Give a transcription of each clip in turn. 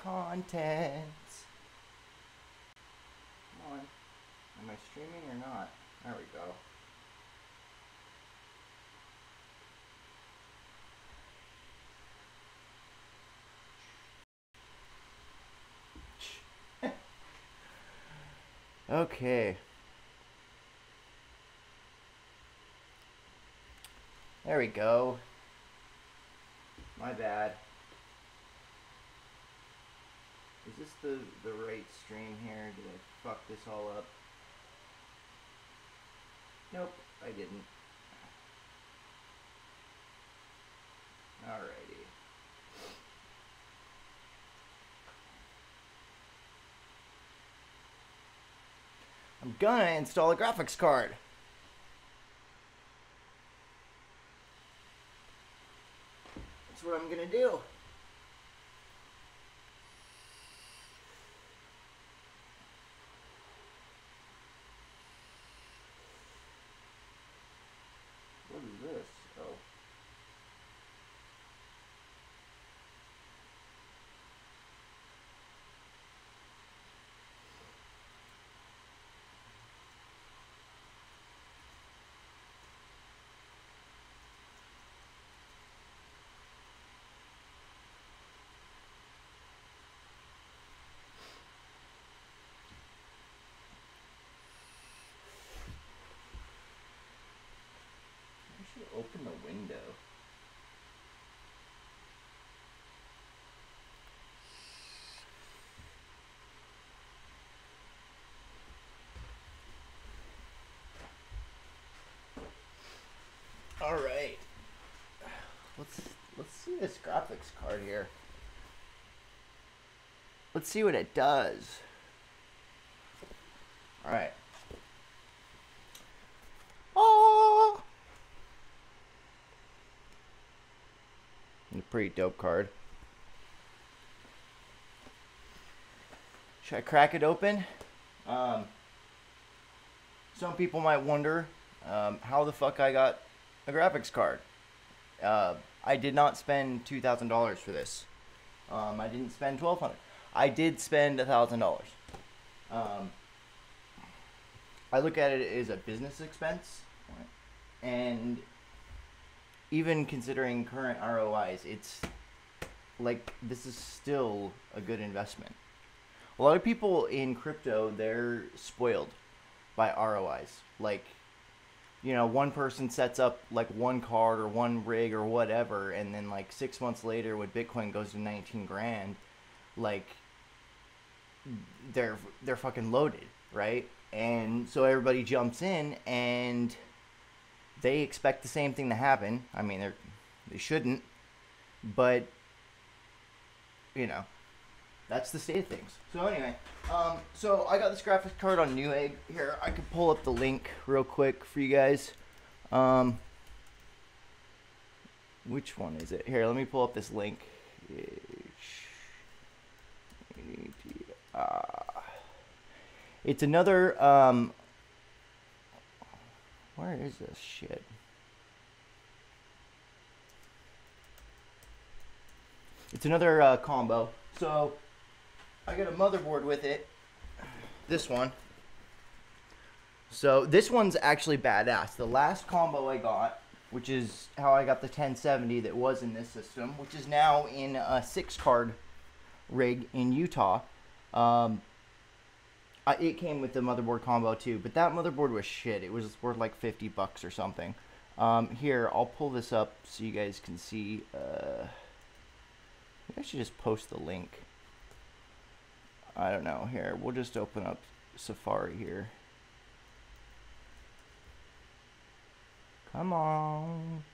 content. Come on. Am I streaming or not? There we go. Okay. There we go. My bad. Is this the right stream here? Did I fuck this all up? Nope, I didn't. Alrighty. I'm gonna install a graphics card. That's what I'm gonna do. What is this? Oh. I should open the window. All right. Let's see this graphics card here. Let's see what it does. All right. Oh. A pretty dope card. Should I crack it open? Some people might wonder how the fuck I got a graphics card. I did not spend $2,000 for this. I didn't spend $1,200. I did spend $1,000. I look at it as a business expense, and even considering current ROIs, it's like this is still a good investment. A lot of people in crypto, they're spoiled by ROIs. Like, you know, one person sets up like one card or one rig or whatever, and then like 6 months later when Bitcoin goes to 19 grand, like they're fucking loaded, right? And so everybody jumps in and they expect the same thing to happen. I mean, they shouldn't, but you know, that's the state of things. So anyway, so I got this graphics card on NewEgg. Here, I could pull up the link real quick for you guys. Which one is it? Here, let me pull up this link. It's another, where is this shit? It's another combo. So I got a motherboard with it. This one. So this one's actually badass. The last combo I got, which is how I got the 1070 that was in this system, which is now in a 6-card rig in Utah. It came with the motherboard combo too, but that motherboard was shit. It was worth like $50 or something. Here, I'll pull this up so you guys can see. I should just post the link. I don't know. Here, we'll just open up Safari here. Come on.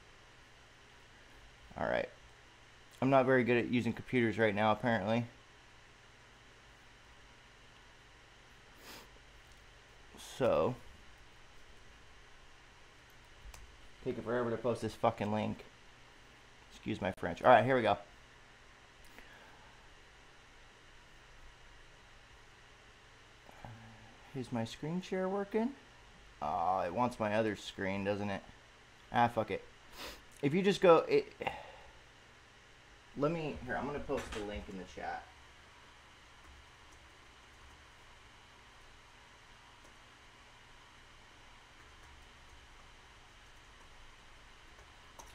Alright. I'm not very good at using computers right now, apparently. So, take it forever to post this fucking link. Excuse my French. Alright, here we go. Is my screen share working? Oh, it wants my other screen, doesn't it? Ah, fuck it. If you just go, let me, here, I'm going to post the link in the chat.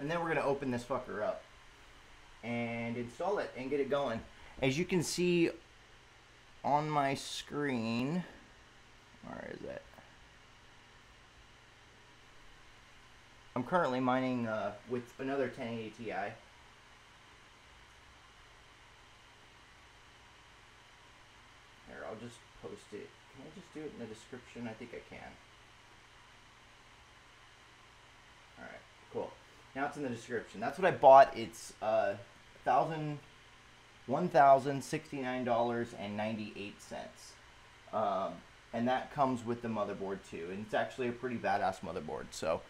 And then we're going to open this fucker up and install it and get it going. As you can see on my screen, where is it? I'm currently mining with another 1080 Ti. Here, I'll just post it. Can I just do it in the description? I think I can. Alright, cool. Now it's in the description. That's what I bought. It's $1,069.98. And that comes with the motherboard too. And it's actually a pretty badass motherboard. So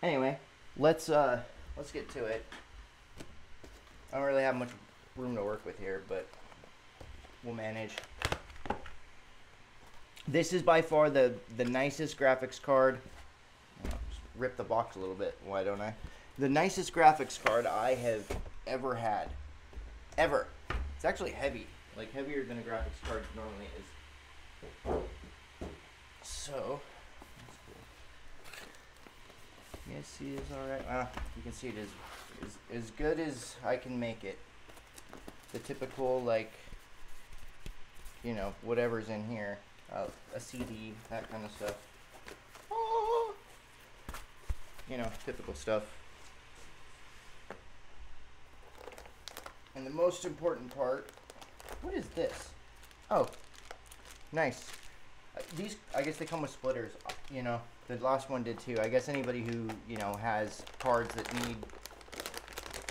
anyway, let's get to it. I don't really have much room to work with here, but we'll manage. This is by far the nicest graphics card. Just rip the box a little bit, why don't I? The nicest graphics card I have ever had. Ever. It's actually heavy. Like heavier than a graphics card normally is. So, you guys see this alright? Well, you can see it is as good as I can make it. The typical, like, you know, whatever's in here. A CD, that kind of stuff. Oh, you know, typical stuff. And the most important part, what is this? Oh, nice. These, I guess they come with splitters, you know. The last one did too. I guess anybody who, you know, has cards that need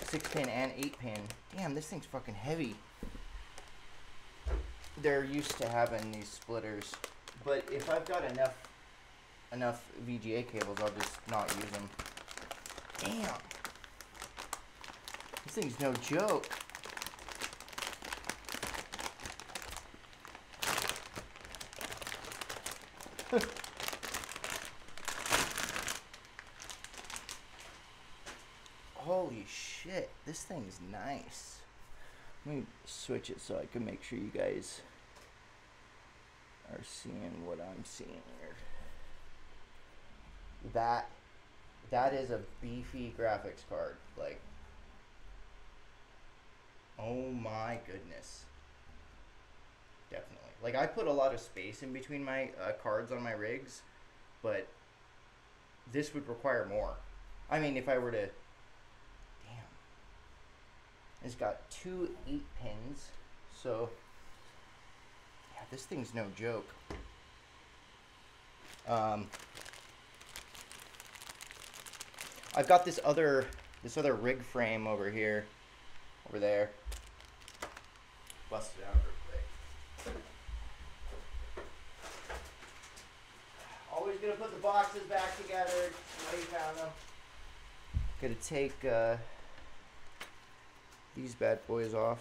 6-pin and 8-pin. Damn, this thing's fucking heavy. They're used to having these splitters. But if I've got enough VGA cables, I'll just not use them. Damn. This thing's no joke. Holy shit, this thing's nice. Let me switch it so I can make sure you guys are seeing what I'm seeing here. That is a beefy graphics card. Like, oh my goodness. Definitely. Like, I put a lot of space in between my cards on my rigs, but this would require more. I mean, if I were to... Damn. It's got 2 8-pins, so... Yeah, this thing's no joke. I've got this other rig frame over here, over there. Bust it out real quick. Always gonna put the boxes back together. How you found them? Gonna take these bad boys off.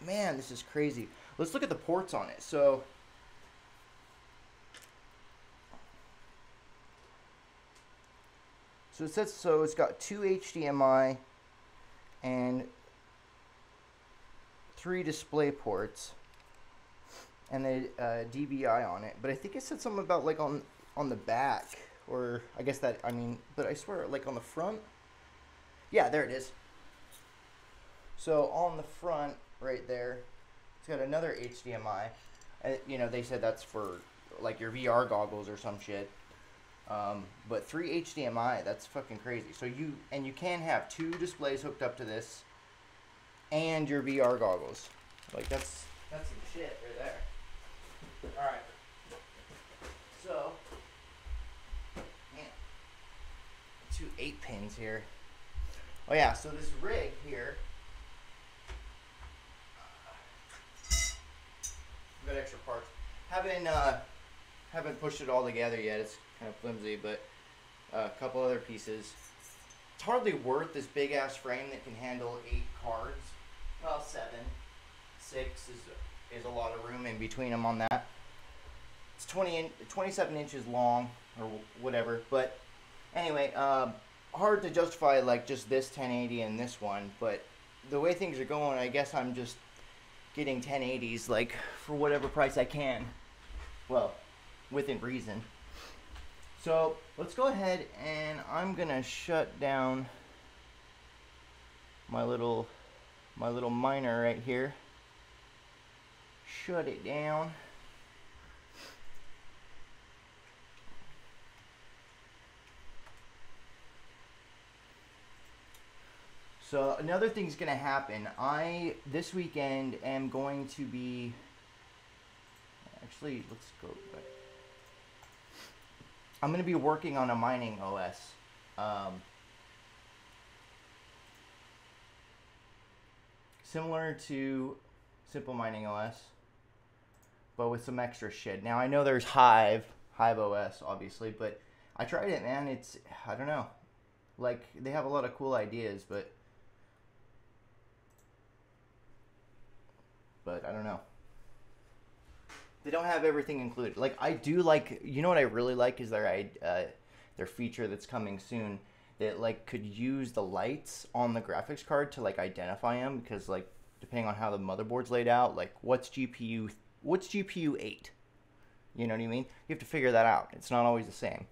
Man, this is crazy. Let's look at the ports on it. So it says, so it's got 2 HDMI and 3 display ports and a DVI on it. But I think it said something about like on the back, or I guess that, I mean, but I swear like on the front. Yeah, there it is. So on the front right there, it's got another HDMI. You know, they said that's for like your VR goggles or some shit. But 3 HDMI, that's fucking crazy. So you can have 2 displays hooked up to this and your VR goggles. Like that's some shit right there. Alright. So, man, 2 8-pins here. Oh yeah, so this rig here, I've got extra parts. Haven't pushed it all together yet. It's kind of flimsy, but a couple other pieces. It's hardly worth this big ass frame that can handle 8 cards. Well, 7, 6 is a lot of room in between them on that. It's 27 inches long or whatever. But anyway, hard to justify like just this 1080 and this one. But the way things are going, I guess I'm just getting 1080s like for whatever price I can. Well, within reason. So let's go ahead and I'm gonna shut down my little miner right here. Shut it down. So another thing's gonna happen. This weekend am going to be, actually let's go back. I'm gonna be working on a mining OS. Similar to Simple Mining OS, but with some extra shit. Now I know there's Hive OS obviously, but I tried it, man. It's, I don't know. Like, they have a lot of cool ideas, but I don't know. They don't have everything included. Like, I do like, you know what I really like is their feature that's coming soon that like could use the lights on the graphics card to like identify them, because like depending on how the motherboard's laid out, like what's GPU 8, you know what I mean? You have to figure that out. It's not always the same.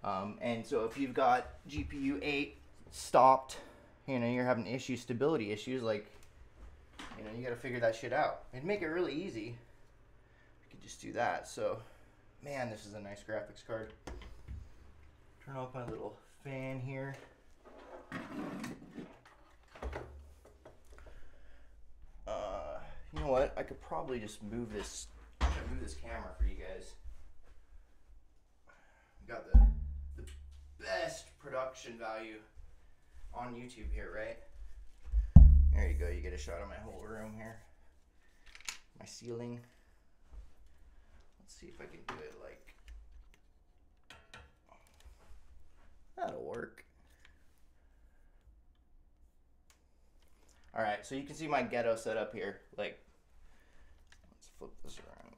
And so if you've got GPU 8 stopped, you know, you're having issues, stability issues, like, you know, you got to figure that shit out. It'd make it really easy. You could just do that. So, man, this is a nice graphics card. Turn off my little fan here. You know what? I could probably just move this. I'm gonna move this camera for you guys. Got the best production value on YouTube here, right? There you go. You get a shot of my whole room here. My ceiling. Let's see if I can do it like. That'll work. All right, so you can see my ghetto setup here. Like, let's flip this around.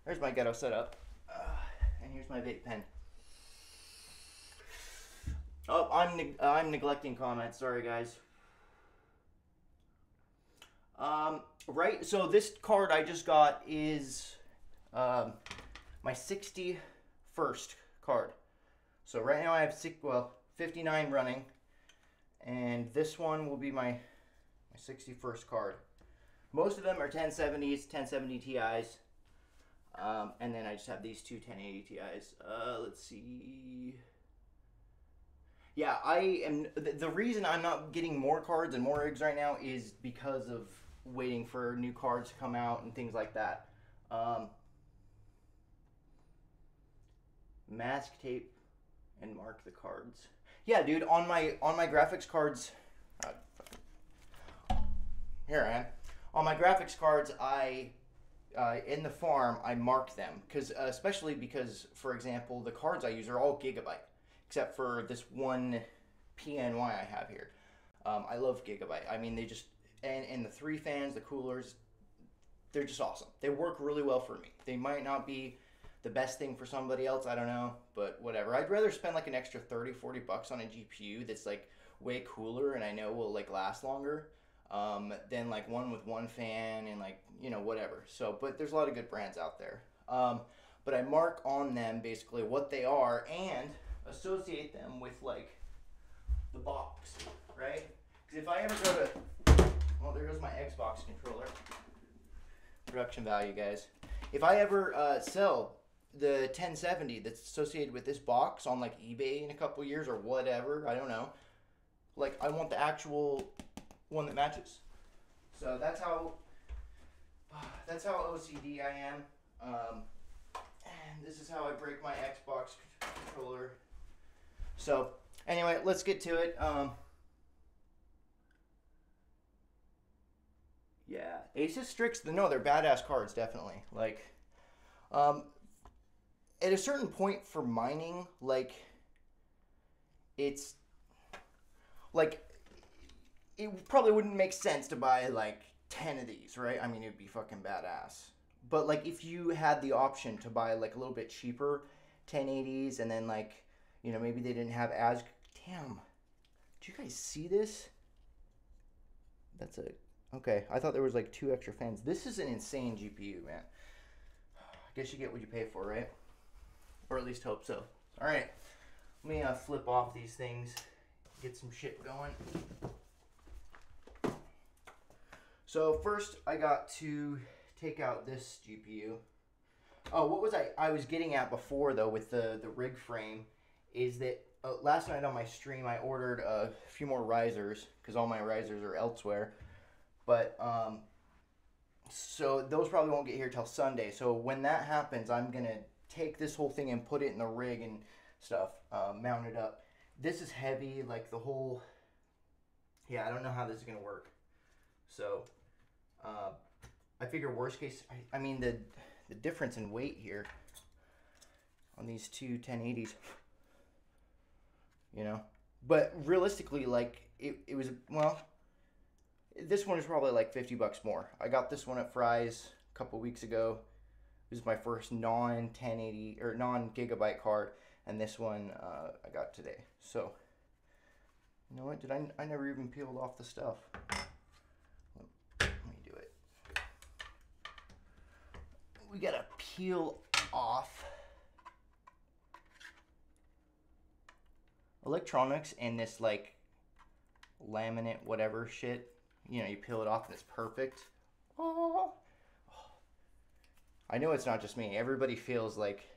There's my ghetto setup, and here's my vape pen. Oh, I'm neglecting comments. Sorry, guys. Right. So this card I just got is my 61st card. So right now I have 59 running, and this one will be my 61st card. Most of them are 1070s, 1070 Ti's, and then I just have these two 1080 Ti's. Let's see. Yeah, I am. The reason I'm not getting more cards and more eggs right now is because of waiting for new cards to come out and things like that. Mask tape and mark the cards. Yeah, dude, on my graphics cards, here I am. On my graphics cards, I in the farm I mark them especially because, for example, the cards I use are all gigabyte, except for this one PNY I have here. I love gigabyte. I mean, they just and the 3 fans, the coolers, they're just awesome. They work really well for me. They might not be the best thing for somebody else, I don't know, but whatever. I'd rather spend like an extra 30-40 bucks on a GPU that's like way cooler and I know will like last longer than like one with one fan and like, you know, whatever. So, but there's a lot of good brands out there. But I mark on them basically what they are and associate them with like the box, right? Because if I ever go to, well, there goes my Xbox controller. Production value, guys. If I ever sell the 1070 that's associated with this box on like eBay in a couple years or whatever, I don't know, like I want the actual one that matches. So that's how OCD I am. And this is how I break my Xbox controller. So anyway, let's get to it. Yeah, Asus Strix, no, they're badass cards, definitely. Like, at a certain point for mining, like, it's, like, it probably wouldn't make sense to buy, like, 10 of these, right? I mean, it'd be fucking badass. But, like, if you had the option to buy, like, a little bit cheaper 1080s, and then, like, you know, maybe they didn't have as, damn, do you guys see this? That's a, okay, I thought there was, like, 2 extra fans. This is an insane GPU, man. guess you get what you pay for, right? Or at least hope so. All right, let me flip off these things, get some shit going. So first I got to take out this GPU. Oh, what was I was getting at before though with the rig frame is that last night on my stream I ordered a few more risers because all my risers are elsewhere. But so those probably won't get here till Sunday. So when that happens, I'm gonna take this whole thing and put it in the rig and stuff, mount it up. This is heavy, like the whole. Yeah, I don't know how this is gonna work. So I figure worst case. I mean the difference in weight here on these two 1080s. You know, but realistically, like it was well. This one is probably like $50 more. I got this one at Fry's a couple weeks ago. It was my first non-1080 or non-gigabyte card, and this one I got today. So, you know what? I never even peeled off the stuff. Let me do it. We gotta peel off electronics and this like laminate whatever shit. You know, you peel it off and it's perfect. Oh. I know it's not just me. Everybody feels like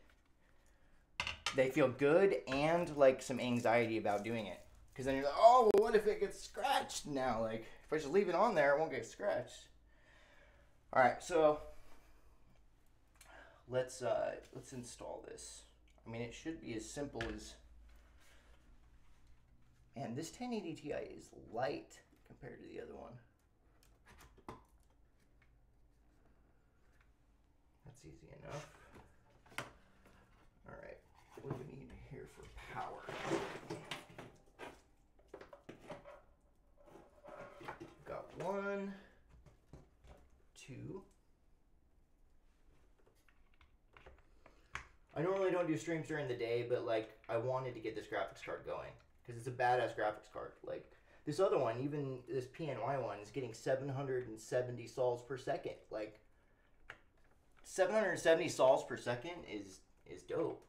they feel good and like some anxiety about doing it. Because then you're like, oh, well, what if it gets scratched now? Like, if I just leave it on there, it won't get scratched. All right, so let's install this. I mean, it should be as simple as. Man, this 1080 Ti is light compared to the other one. That's easy enough. All right, what do we need here for power? Got 1, 2. I normally don't do streams during the day, but like I wanted to get this graphics card going because it's a badass graphics card. Like this other one, even this PNY one, is getting 770 sols per second. Like 770 sols per second is dope.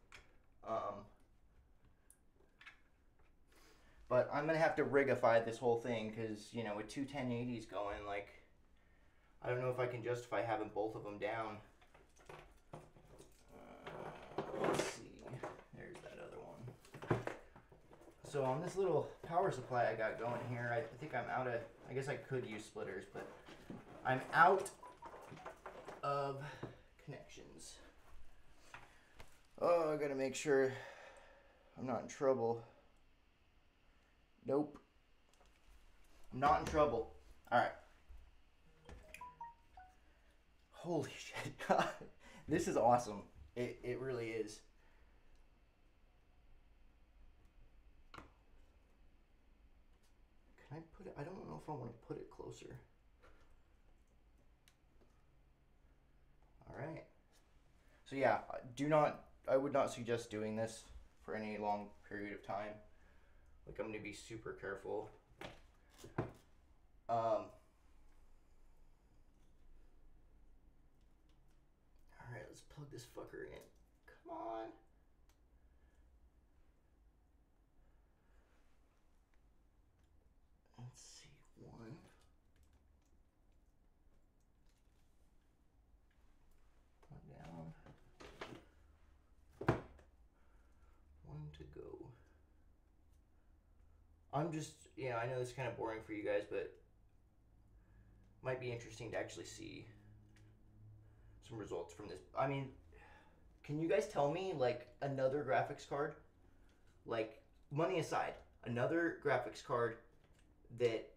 But I'm gonna have to rigify this whole thing because, you know, with two 1080s going, like I don't know if I can justify having both of them down. Let's see. There's that other one. So on this little power supply I got going here, I think I'm out of. I guess I could use splitters, but I'm out of connections. Oh, I gotta make sure I'm not in trouble. Nope. I'm not in trouble. Alright. Holy shit. This is awesome. It really is. Can I put it? I don't know if I want to put it closer. Alright. So yeah, I would not suggest doing this for any long period of time. Like, I'm going to be super careful. Alright, let's plug this fucker in. Come on. Let's see, 1. Plug down. 1 to go. I'm just, yeah, I know this is kind of boring for you guys, but might be interesting to actually see some results from this. I mean, can you guys tell me, like, another graphics card, like, money aside, another graphics card that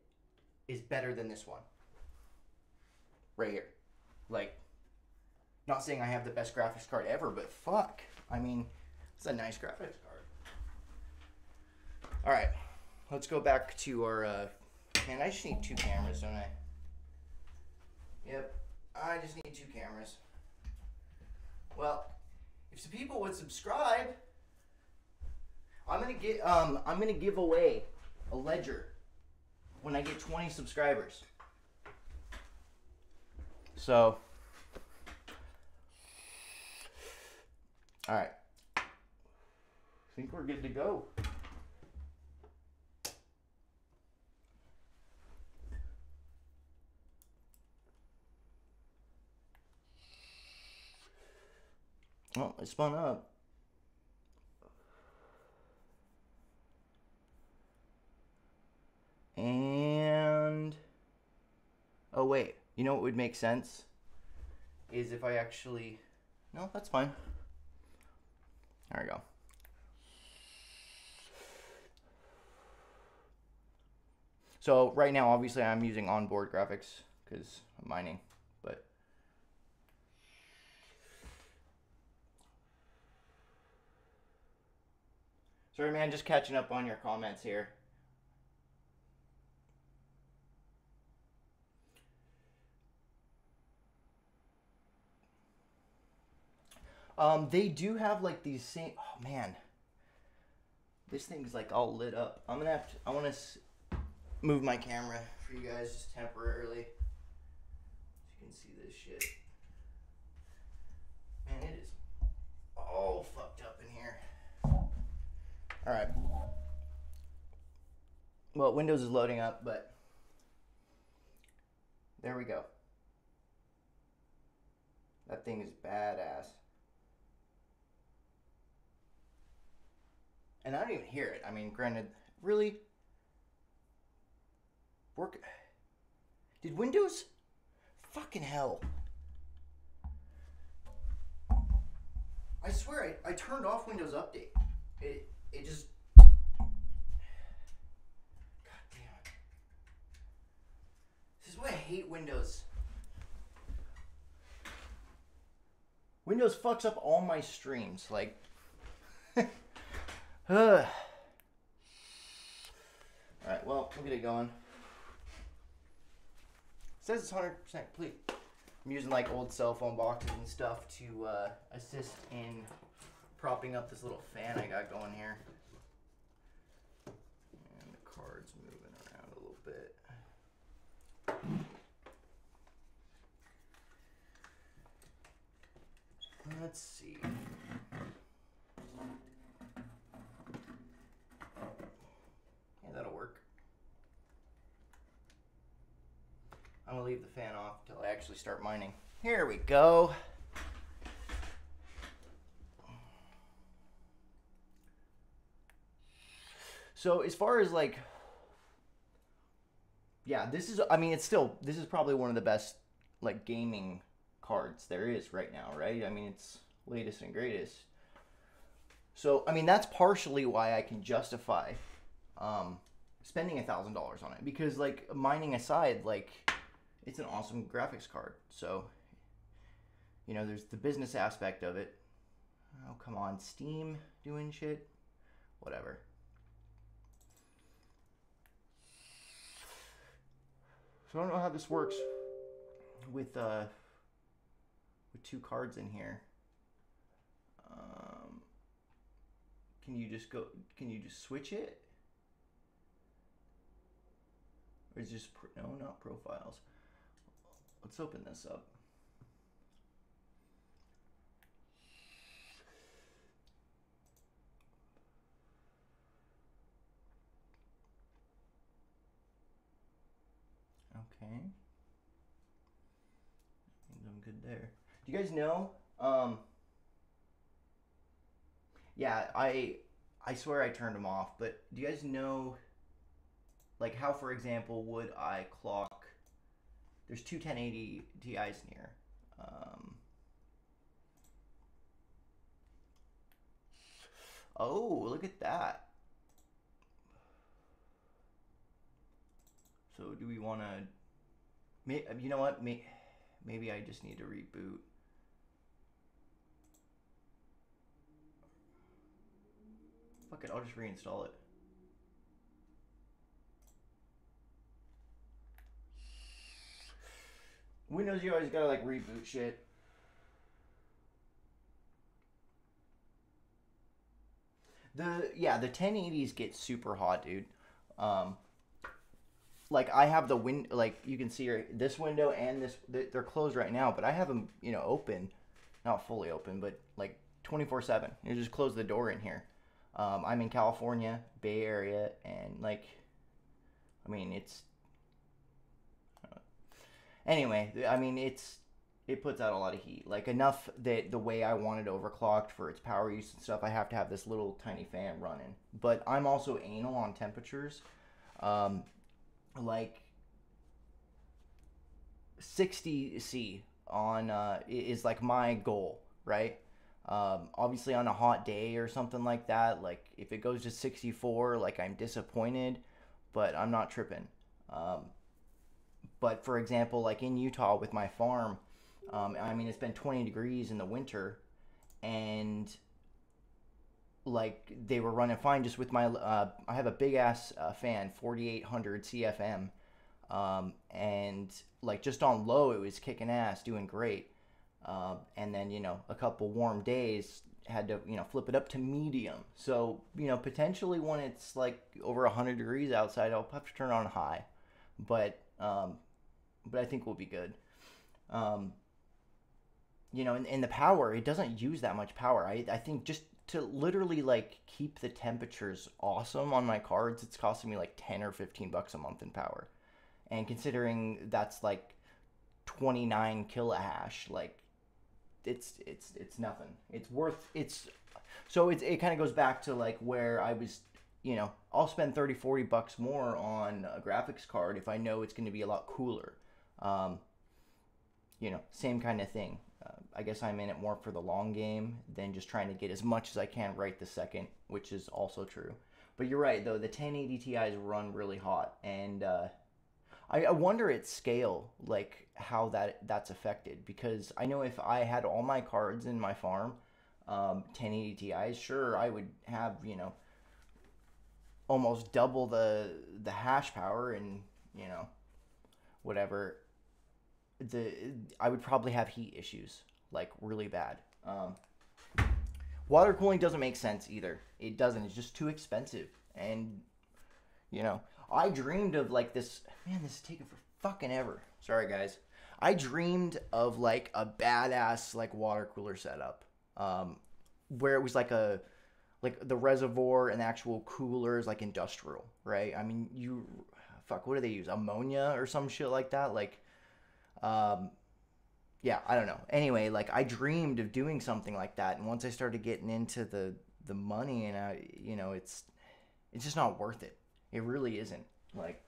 is better than this one? Right here. Like, not saying I have the best graphics card ever, but fuck. I mean, it's a nice graphics card. Alright. Let's go back to our, man, I just need 2 cameras, don't I? Yep, I just need 2 cameras. Well, if some people would subscribe, I'm gonna give away a ledger when I get 20 subscribers. So, All right. I think we're good to go. Oh, it spun up. And oh wait, you know what would make sense is if I actually, no, that's fine. There we go. So right now, obviously, I'm using onboard graphics because I'm mining, but sorry, man, just catching up on your comments here. They do have like these same. Oh man, this thing's like all lit up. I'm gonna have to. I want to move my camera for you guys just temporarily. So you can see this shit. Man, it is all fucked up in here. All right. Well, Windows is loading up, but there we go. That thing is badass. And I don't even hear it. I mean, granted, really? Work? Did Windows? Fucking hell. I swear I turned off Windows Update. It just... God damn it. This is why I hate Windows. Windows fucks up all my streams. Like... Alright, well, we'll get it going. It says it's 100% complete. I'm using like old cell phone boxes and stuff to assist in propping up this little fan I got going here. And the card's moving around a little bit. Let's see. That'll work. I'm gonna leave the fan off until I actually start mining. Here we go. So as far as like, yeah, this is, I mean, it's still, this is probably one of the best like gaming cards there is right now, right? I mean, it's latest and greatest. So, I mean, that's partially why I can justify spending $1,000 on it, because like mining aside, like it's an awesome graphics card. So, you know, there's the business aspect of it. Oh, come on, Steam doing shit, whatever. So I don't know how this works with two cards in here. Can you just go? Can you just switch it? Or is it just no, not profiles? Let's open this up. Okay. I'm good there. Do you guys know? Yeah, I swear I turned them off, but do you guys know, like, how, for example, would I clock? There's two 1080 Ti's in here. Oh, look at that. So do we want to, you know what, maybe I just need to reboot. Fuck it, I'll just reinstall it. Windows, you always gotta like reboot shit. The 1080s get super hot, dude. Like I have the like you can see here, this window and this, they're closed right now, but I have them, you know, open, not fully open, but like 24/7. You just close the door in here. I'm in California, Bay Area, and like, I mean, it's anyway. I mean, it puts out a lot of heat, like enough that the way I want it overclocked for its power use and stuff, I have to have this little tiny fan running. But I'm also anal on temperatures, like 60 C on is like my goal, right? Obviously on a hot day or something like that, like if it goes to 64, like I'm disappointed, but I'm not tripping. But for example, like in Utah with my farm, I mean, it's been 20 degrees in the winter, and like they were running fine just with my I have a big ass fan, 4800 CFM, and like just on low it was kicking ass, doing great. And then, you know, a couple warm days, had to, you know, flip it up to medium. So, you know, potentially when it's like over 100 degrees outside, I'll have to turn on high. But I think we'll be good. You know, and the power, it doesn't use that much power. I think just to literally like keep the temperatures awesome on my cards, it's costing me like 10 or 15 bucks a month in power. And considering that's like 29 kilohash, like it's nothing. It kind of goes back to like where I was, you know, I'll spend 30-40 bucks more on a graphics card if I know it's going to be a lot cooler. You know, same kind of thing. I guess I'm in it more for the long game than just trying to get as much as I can right this second, which is also true. But you're right, though. The 1080 Ti's run really hot, and I wonder at scale, like, how that's affected. Because I know if I had all my cards in my farm, 1080 Ti's, sure, I would have, you know, almost double the hash power and, you know, whatever. I would probably have heat issues, like really bad. Water cooling doesn't make sense either. It doesn't. It's just too expensive. And, you know, I dreamed of like this. Man, this is taking for fucking ever. Sorry, guys. I dreamed of like a badass like water cooler setup, where it was like the reservoir and the actual cooler is like industrial, right? I mean, what do they use? Ammonia or some shit like that, like. Yeah, I don't know. Anyway, like I dreamed of doing something like that, and once I started getting into the money, and you know, it's just not worth it. It really isn't. Like,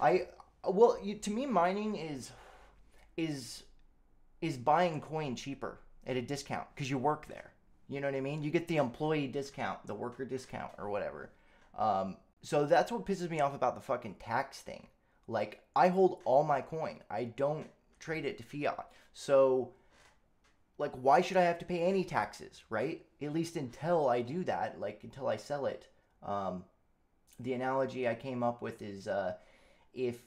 to me, mining is buying coin cheaper at a discount because you work there. You know what I mean? You get the employee discount, the worker discount, or whatever. So that's what pisses me off about the fucking tax thing. Like, I hold all my coin. I don't trade it to fiat. So, like, why should I have to pay any taxes, right? At least until I do that, like, until I sell it. The analogy I came up with is, if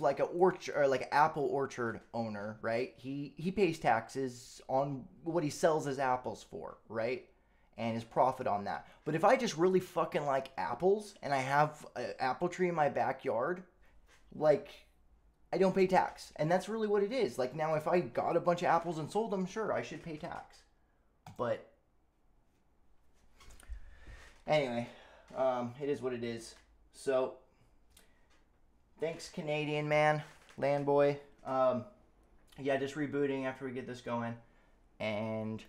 like a orchard or like apple orchard owner, right? He pays taxes on what he sells his apples for, right? And his profit on that. But if I just really fucking like apples and I have an apple tree in my backyard, like, I don't pay tax. And that's really what it is. Like, now if I got a bunch of apples and sold them, sure, I should pay tax. But anyway, it is what it is. So, thanks, Canadian man, land boy. Yeah, just rebooting after we get this going. And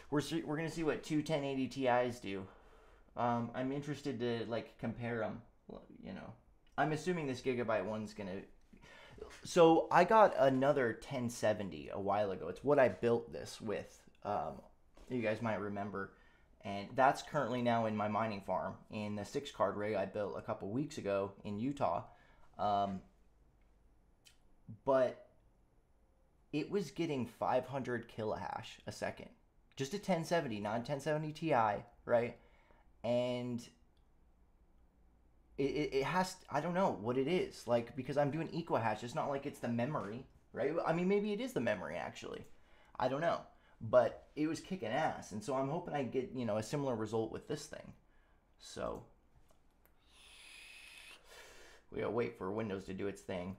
we're going to see what two 1080 Ti's do. I'm interested to, like, compare them, you know. I'm assuming this Gigabyte one's going to... So, I got another 1070 a while ago. It's what I built this with. You guys might remember. And that's currently now in my mining farm in the 6-card rig I built a couple weeks ago in Utah. But it was getting 500 kilohash a second. Just a 1070, not a 1070 Ti, right? And it has, I don't know what it is. Like, because I'm doing equahash, it's not like it's the memory, right? I mean, maybe it is the memory, actually. I don't know. But it was kicking ass. And so I'm hoping I get, you know, a similar result with this thing. So we gotta wait for Windows to do its thing.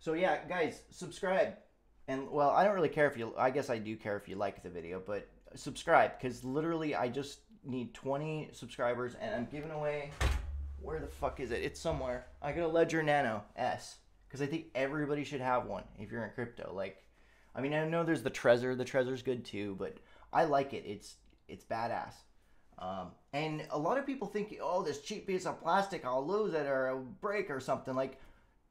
So yeah, guys, subscribe. And well, I don't really care if you. I guess I do care if you like the video, but subscribe because literally I just need 20 subscribers, and I'm giving away. Where the fuck is it? It's somewhere. I got a Ledger Nano S because I think everybody should have one if you're in crypto. Like, I mean, I know there's the Trezor. The Trezor's good too, but I like it. It's badass. And a lot of people think, oh, this cheap piece of plastic, I'll lose it or it'll break or something. Like,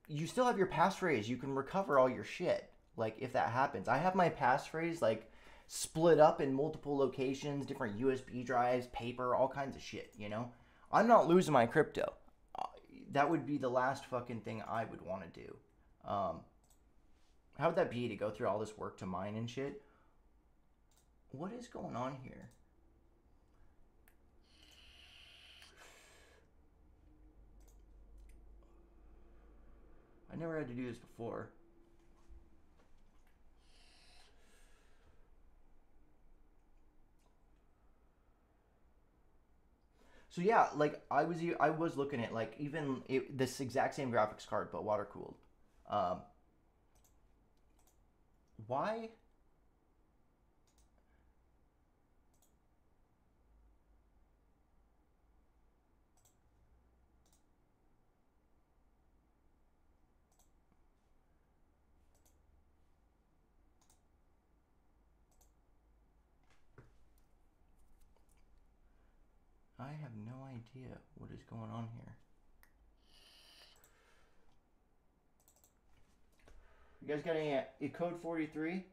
you still have your passphrase. You can recover all your shit. Like, if that happens. I have my passphrase, like, split up in multiple locations, different USB drives, paper, all kinds of shit, you know? I'm not losing my crypto. That would be the last fucking thing I would want to do. How would that be to go through all this work to mine and shit? What is going on here? I never had to do this before. So yeah, like I was looking at like even this exact same graphics card but water cooled. Why? I have no idea what is going on here. You guys got any code 43?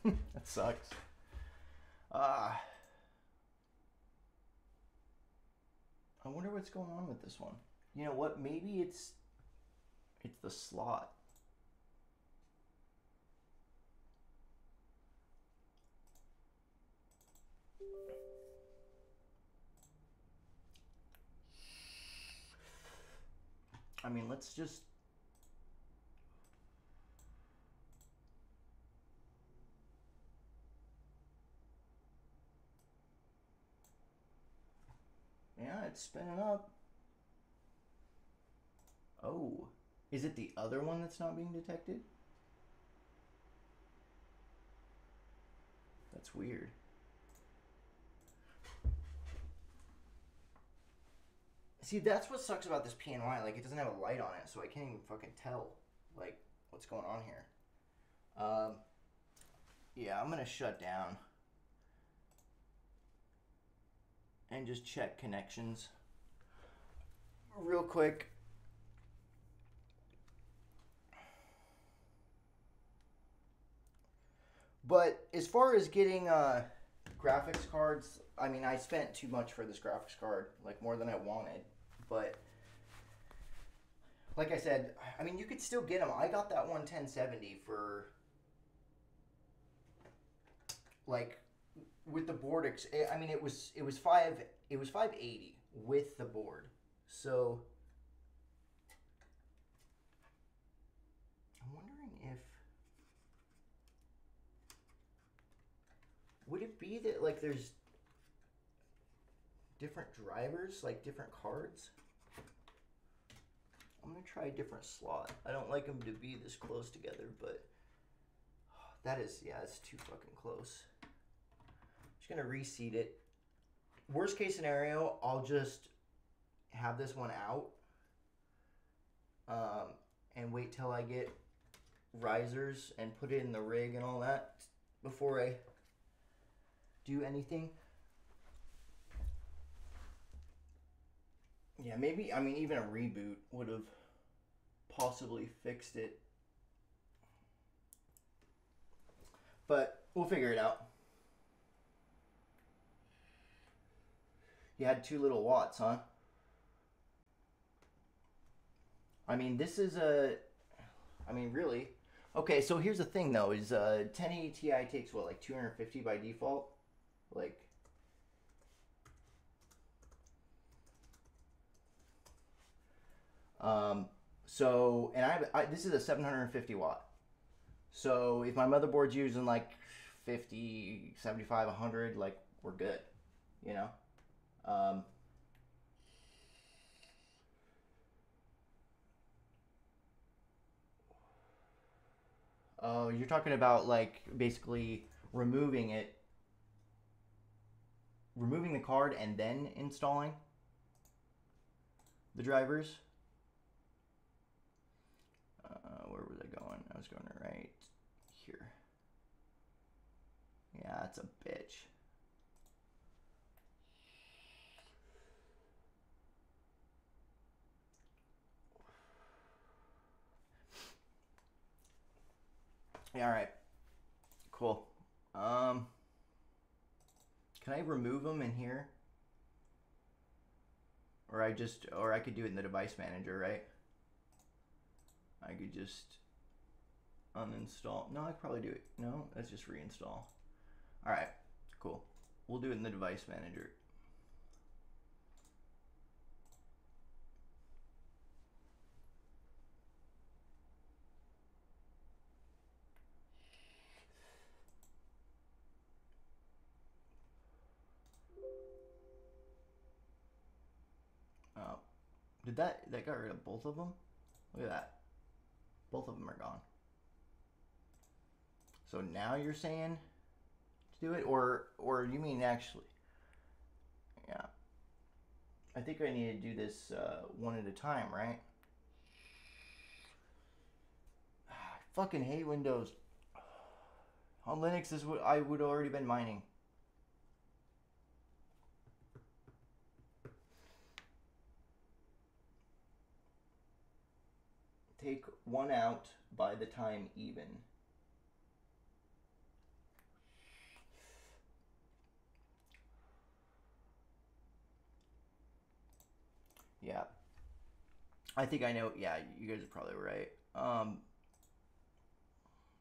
That sucks. I wonder what's going on with this one. You know what? Maybe it's the slot. I mean, let's just... Yeah, it's spinning up. Oh. Is it the other one that's not being detected? That's weird. See, that's what sucks about this PNY. Like, it doesn't have a light on it, so I can't even fucking tell, like, what's going on here. Yeah, I'm gonna shut down and just check connections real quick. But as far as getting graphics cards, I mean, I spent too much for this graphics card, like more than I wanted. But like I said, I mean, you could still get them. I got that one 1070 for like with the board. I mean, it was 580 with the board. So I'm wondering if would it be that like there's different drivers, like different cards? I'm gonna try a different slot. I don't like them to be this close together, but that is, yeah, it's too fucking close. Just gonna reseat it. Worst case scenario, I'll just have this one out and wait till I get risers and put it in the rig and all that before I do anything. Yeah, maybe, I mean, even a reboot would have possibly fixed it. But we'll figure it out. You had 2 little watts, huh? I mean, this is a... I mean, really... Okay, so here's the thing, though, is 1080 Ti takes, what, like 250 by default? Like... So, and this is a 750 watt. So if my motherboard's using like 50, 75, 100, like we're good, you know? Oh, you're talking about like basically removing it, removing the card and then installing the drivers. Where was I going? I was going right here. Yeah, that's a bitch. Yeah, all right. Cool. Can I remove them in here? Or I could do it in the device manager, right? I could just uninstall. No, I could probably do it. No, let's just reinstall. All right, cool. We'll do it in the device manager. Oh, that got rid of both of them? Look at that. Both of them are gone. So now you're saying to do it, or you mean actually? Yeah. I think I need to do this one at a time, right? I fucking hate Windows. On Linux is what I would already been mining. Take one out by the time even. Yeah. I think I know. Yeah, you guys are probably right.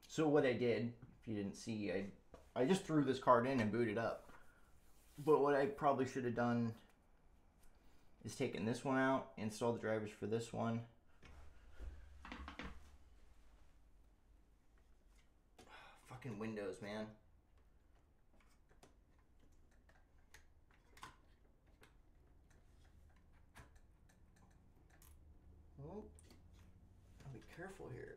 So what I did, if you didn't see, I just threw this card in and booted up. But what I probably should have done is taken this one out, install the drivers for this one. Fucking Windows, man. Oh, I'll be careful here.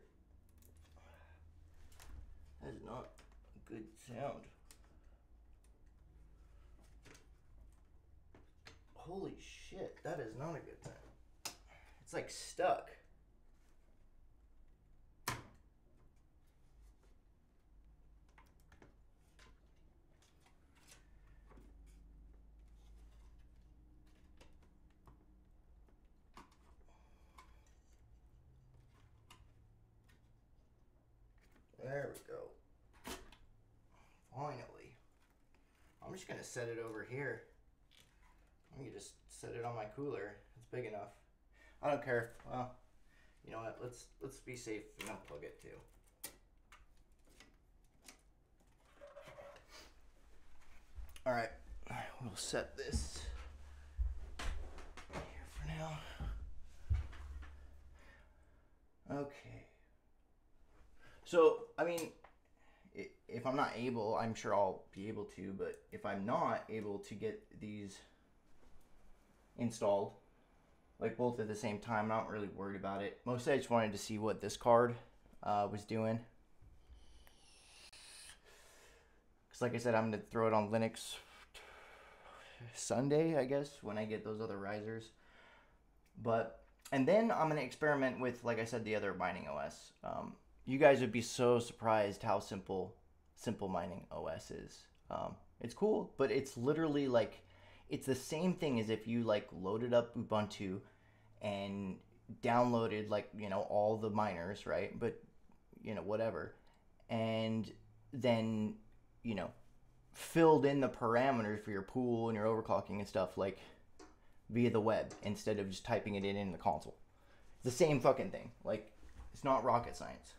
That is not a good sound. Holy shit, that is not a good sound. It's like stuck. There we go. Finally. I'm just gonna set it over here. I'm gonna just set it on my cooler. It's big enough. I don't care. Well, you know what? Let's be safe and unplug it too. All right, we'll set this here for now. Okay. So, I mean, if I'm not able, I'm sure I'll be able to, but if I'm not able to get these installed, like both at the same time, I'm not really worried about it. Mostly I just wanted to see what this card was doing. Because like I said, I'm going to throw it on Linux Sunday, I guess, when I get those other risers. And then I'm going to experiment with, like I said, the other mining OS. You guys would be so surprised how simple mining OS is. It's cool, but it's literally like, it's the same thing as if you like loaded up Ubuntu and downloaded like, you know, all the miners, right? But, you know, whatever. And then, you know, filled in the parameters for your pool and your overclocking and stuff like via the web instead of just typing it in the console. It's the same fucking thing. Like, it's not rocket science.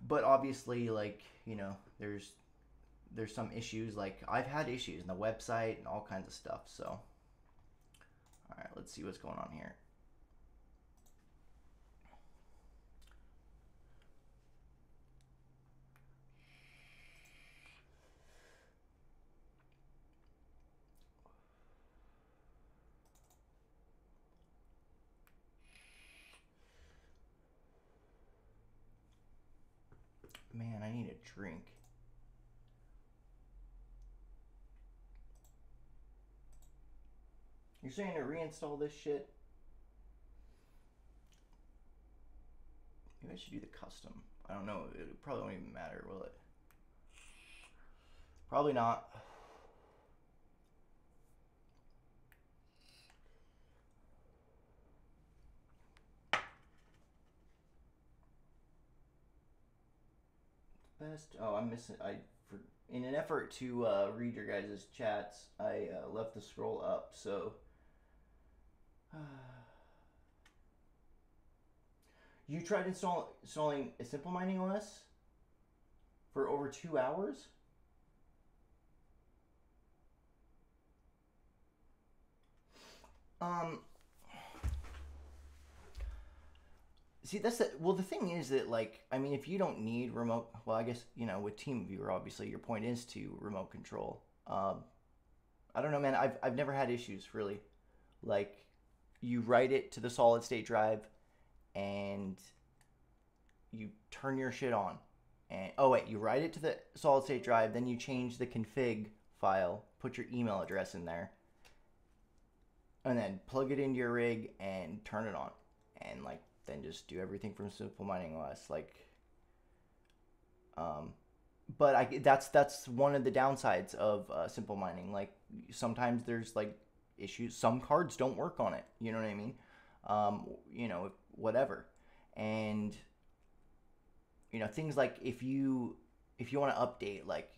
But obviously, like, you know, there's some issues. Like, I've had issues in the website and all kinds of stuff. So, all right, let's see what's going on here. drink. You're saying to reinstall this shit? Maybe I should do the custom. I don't know. It probably won't even matter, will it? Probably not. Best. Oh, I'm missing. In an effort to read your guys' chats, I left the scroll up. So. You tried installing a Simple Mining OS for over 2 hours? See, that's the, well, the thing is that, like, I mean, if you don't need remote, well, I guess, you know, with TeamViewer, obviously, your point is to remote control. I don't know, man. I've never had issues, really. Like, you write it to the solid state drive, and you turn your shit on. And oh wait, you write it to the solid state drive, then you change the config file, put your email address in there, and then plug it into your rig and turn it on, and like then just do everything from Simple Mining OS. Like, but that's one of the downsides of Simple Mining. Like sometimes there's like issues. Some cards don't work on it. You know what I mean? You know, whatever, and you know things like if you want to update like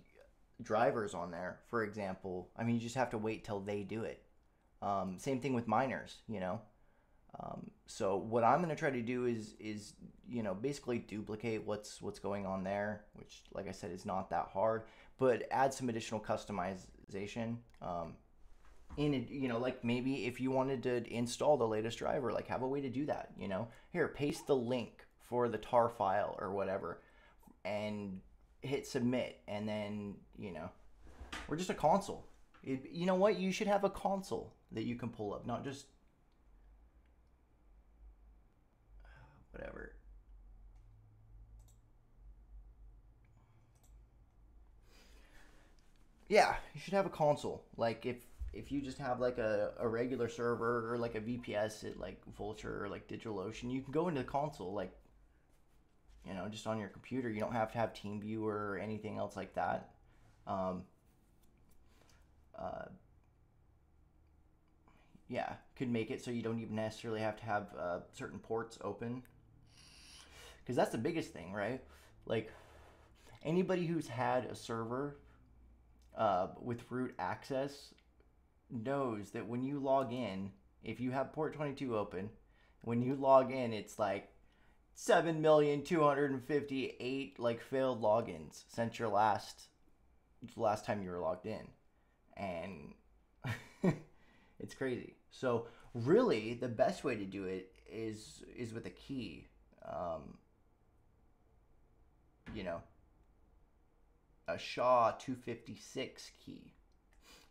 drivers on there, for example. I mean, you just have to wait till they do it. Same thing with miners, you know. So what I'm going to try to do is you know basically duplicate what's going on there, which like I said is not that hard, but add some additional customization. You know, like maybe if you wanted to install the latest driver, like have a way to do that, you know. Here, paste the link for the tar file or whatever and hit submit, and then, you know, or just a console. You know what? You should have a console that you can pull up, not just whatever. Yeah, you should have a console. Like if you just have like a regular server or like a VPS at like Vulture or like DigitalOcean, you can go into the console like, you know, just on your computer. You don't have to have TeamViewer or anything else like that. Yeah, could make it so you don't even necessarily have to have certain ports open. Because that's the biggest thing, right? Like anybody who's had a server with root access knows that when you log in, if you have port 22 open, when you log in, it's like 7,258 like failed logins since the last time you were logged in, and it's crazy. So really, the best way to do it is with a key. You know, a SHA-256 key,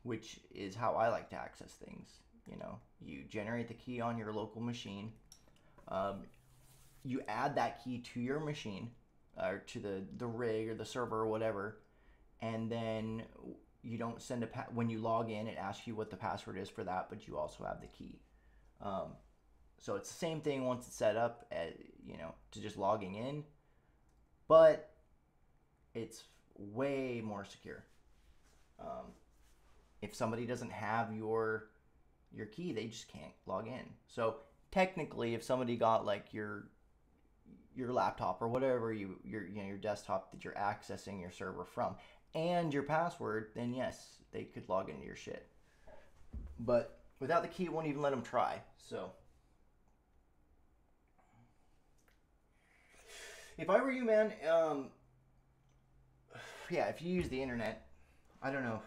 which is how I like to access things. You know, you generate the key on your local machine. You add that key to your machine, or to the rig or the server or whatever, and then you don't send when you log in, it asks you what the password is for that, but you also have the key. So it's the same thing once it's set up, you know, to just logging in, but it's way more secure. If somebody doesn't have your key, they just can't log in. So technically, if somebody got like your laptop or whatever your desktop that you're accessing your server from and your password, then yes, they could log into your shit. But without the key, it won't even let them try. So if I were you, man, yeah, if you use the internet, I don't know.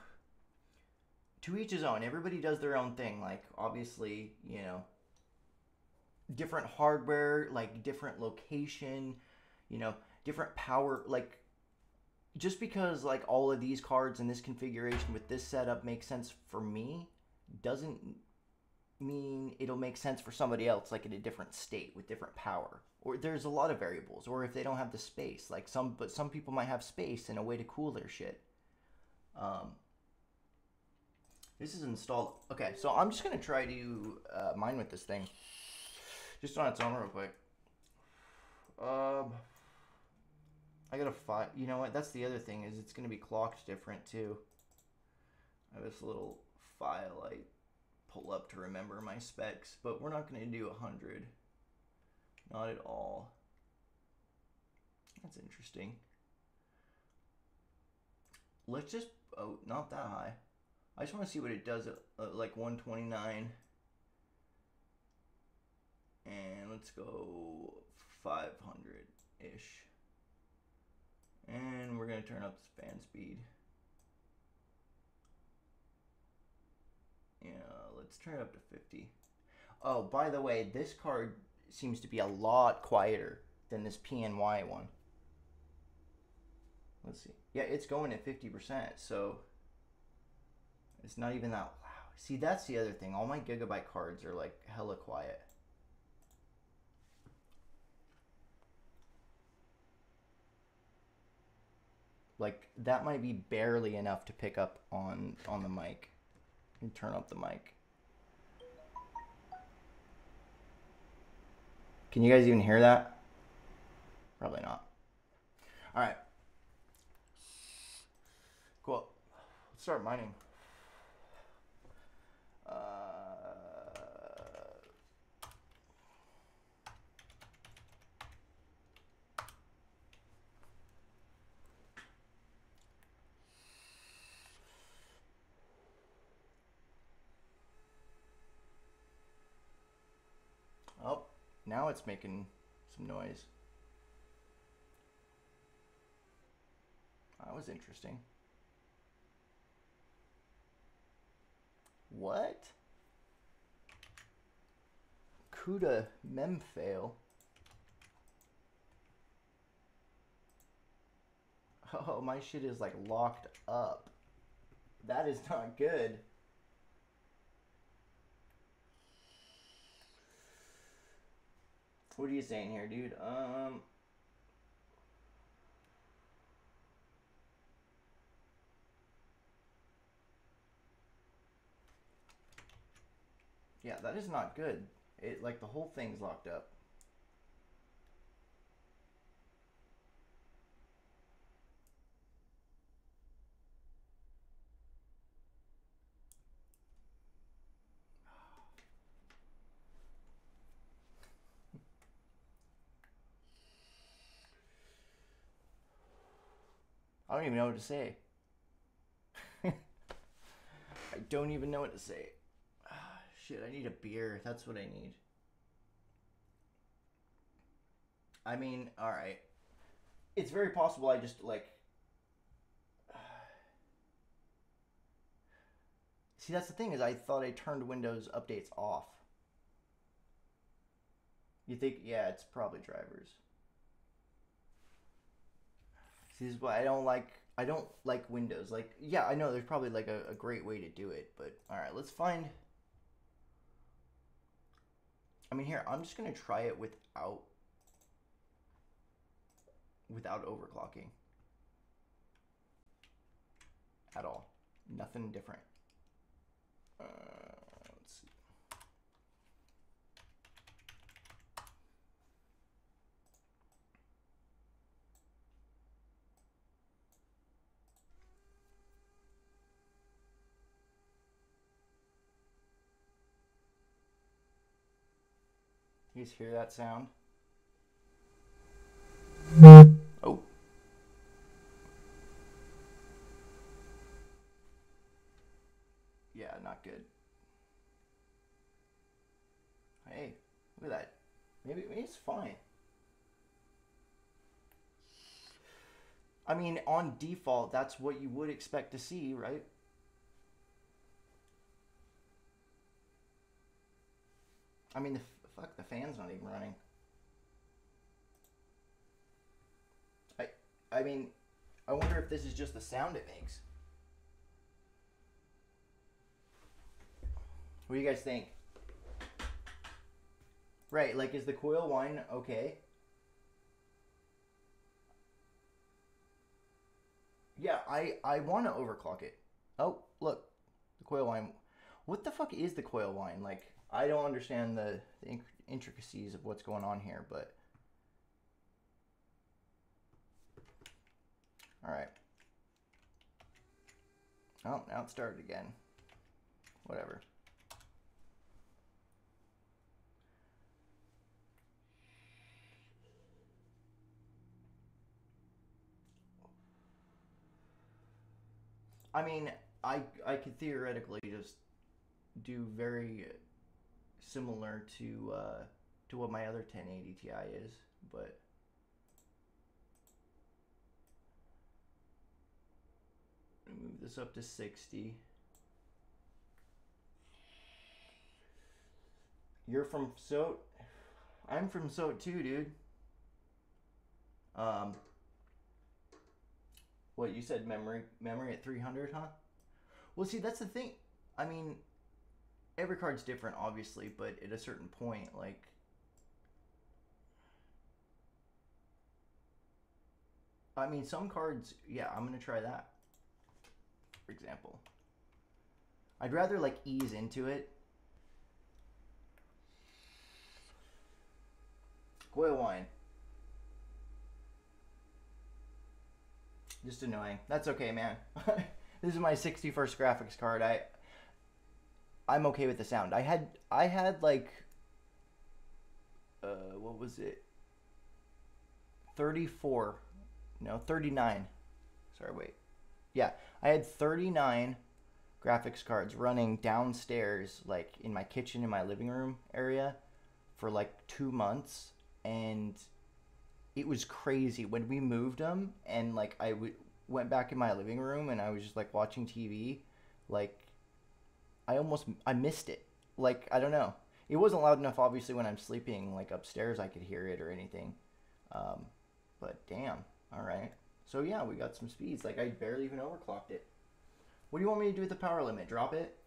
To each his own. Everybody does their own thing. Like, obviously, you know, different hardware, like different location, you know, different power. Like, just because like all of these cards in this configuration with this setup makes sense for me, doesn't mean it'll make sense for somebody else, like in a different state with different power or there's a lot of variables, or if they don't have the space, like some people might have space and a way to cool their shit. This is installed. Okay, so I'm just gonna try to mine with this thing, just on its own real quick. I got a file. You know what? That's the other thing, is it's gonna be clocked different too. I have this little file I pull up to remember my specs, but we're not gonna do 100. Not at all. That's interesting. Let's just, oh, not that high. I just want to see what it does at like 129. And let's go 500-ish. And we're going to turn up the fan speed. Yeah, let's turn it up to 50. Oh, by the way, this card seems to be a lot quieter than this PNY one. Let's see. Yeah, it's going at 50%, so it's not even that loud. See, that's the other thing. All my Gigabyte cards are like hella quiet. Like, that might be barely enough to pick up on the mic. And turn up the mic. Can you guys even hear that? Probably not. All right. Cool. Let's start mining. Oh, now it's making some noise. That was interesting. What? CUDA memfail. Oh, my shit is like locked up. That is not good. What are you saying here, dude? Yeah, that is not good. It, like, the whole thing's locked up. I don't even know what to say. I don't even know what to say. Shit, I need a beer. That's what I need. I mean, alright. It's very possible I just, like... See, that's the thing, is I thought I turned Windows updates off. You think, yeah, it's probably drivers. See, this is why I don't like Windows. Like, yeah, I know there's probably like a great way to do it, but alright, let's find... I mean, here, I'm just gonna try it without overclocking. At all. Nothing different. Let's see. You guys hear that sound? Oh. Yeah, not good. Hey, look at that. Maybe it's fine. I mean, on default, that's what you would expect to see, right? I mean, fuck, the fan's not even running. I mean, I wonder if this is just the sound it makes. What do you guys think? Right, like, is the coil whine okay? Yeah, I want to overclock it. Oh, look, the coil line. What the fuck is the coil line? Like, I don't understand the intricacies of what's going on here, but all right. Oh, now it started again. Whatever. I mean, I could theoretically just do very similar to what my other 1080 Ti is, but move this up to 60. You're from SOT? I'm from SOT too, dude. Um, what you said, memory at 300, huh? Well, see, that's the thing. I mean, every card's different, obviously, but at a certain point, like, I mean, some cards, yeah, I'm gonna try that. For example, I'd rather like ease into it. Coil wine. Just annoying. That's okay, man. This is my 61st graphics card. I'm okay with the sound. I had like what was it? 34. No, 39. Sorry, wait. Yeah, I had 39 graphics cards running downstairs, like in my kitchen in my living room area for like 2 months, and it was crazy when we moved them. And like went back in my living room and I was just like watching TV, like I missed it. Like, I don't know, it wasn't loud enough obviously when I'm sleeping like upstairs I could hear it or anything, um, but damn. All right, so yeah, we got some speeds. Like, I barely even overclocked it. What do you want me to do with the power limit? Drop it?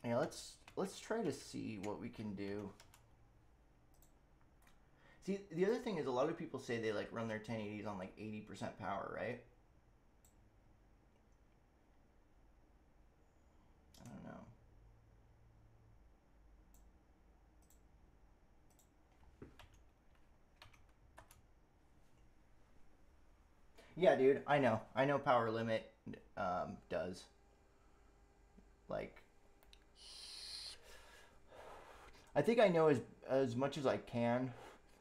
Yeah, let's try to see what we can do. See, the other thing is a lot of people say they like run their 1080s on like 80% power, right? I don't know. Yeah, dude, I know. I know power limit does. Like, I think I know as much as I can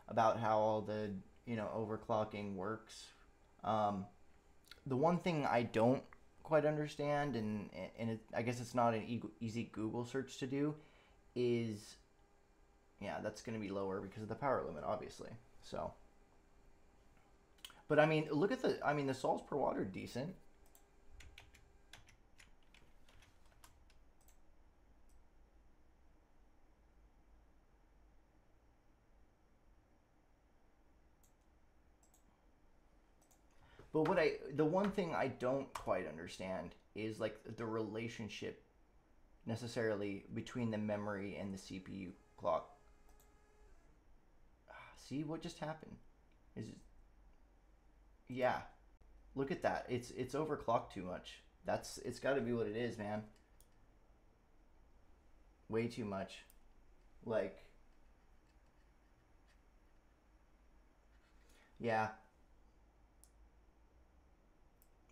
about how all the, overclocking works. Um, the one thing I don't quite understand, and I guess it's not an easy Google search to do, is, yeah, that's going to be lower because of the power limit, obviously. So, but I mean, look at the sols per watt are decent. But the one thing I don't quite understand is like the relationship necessarily between the memory and the CPU clock. See what just happened? Is it, yeah. Look at that. It's overclocked too much. It's got to be what it is, man. Way too much. Like, yeah.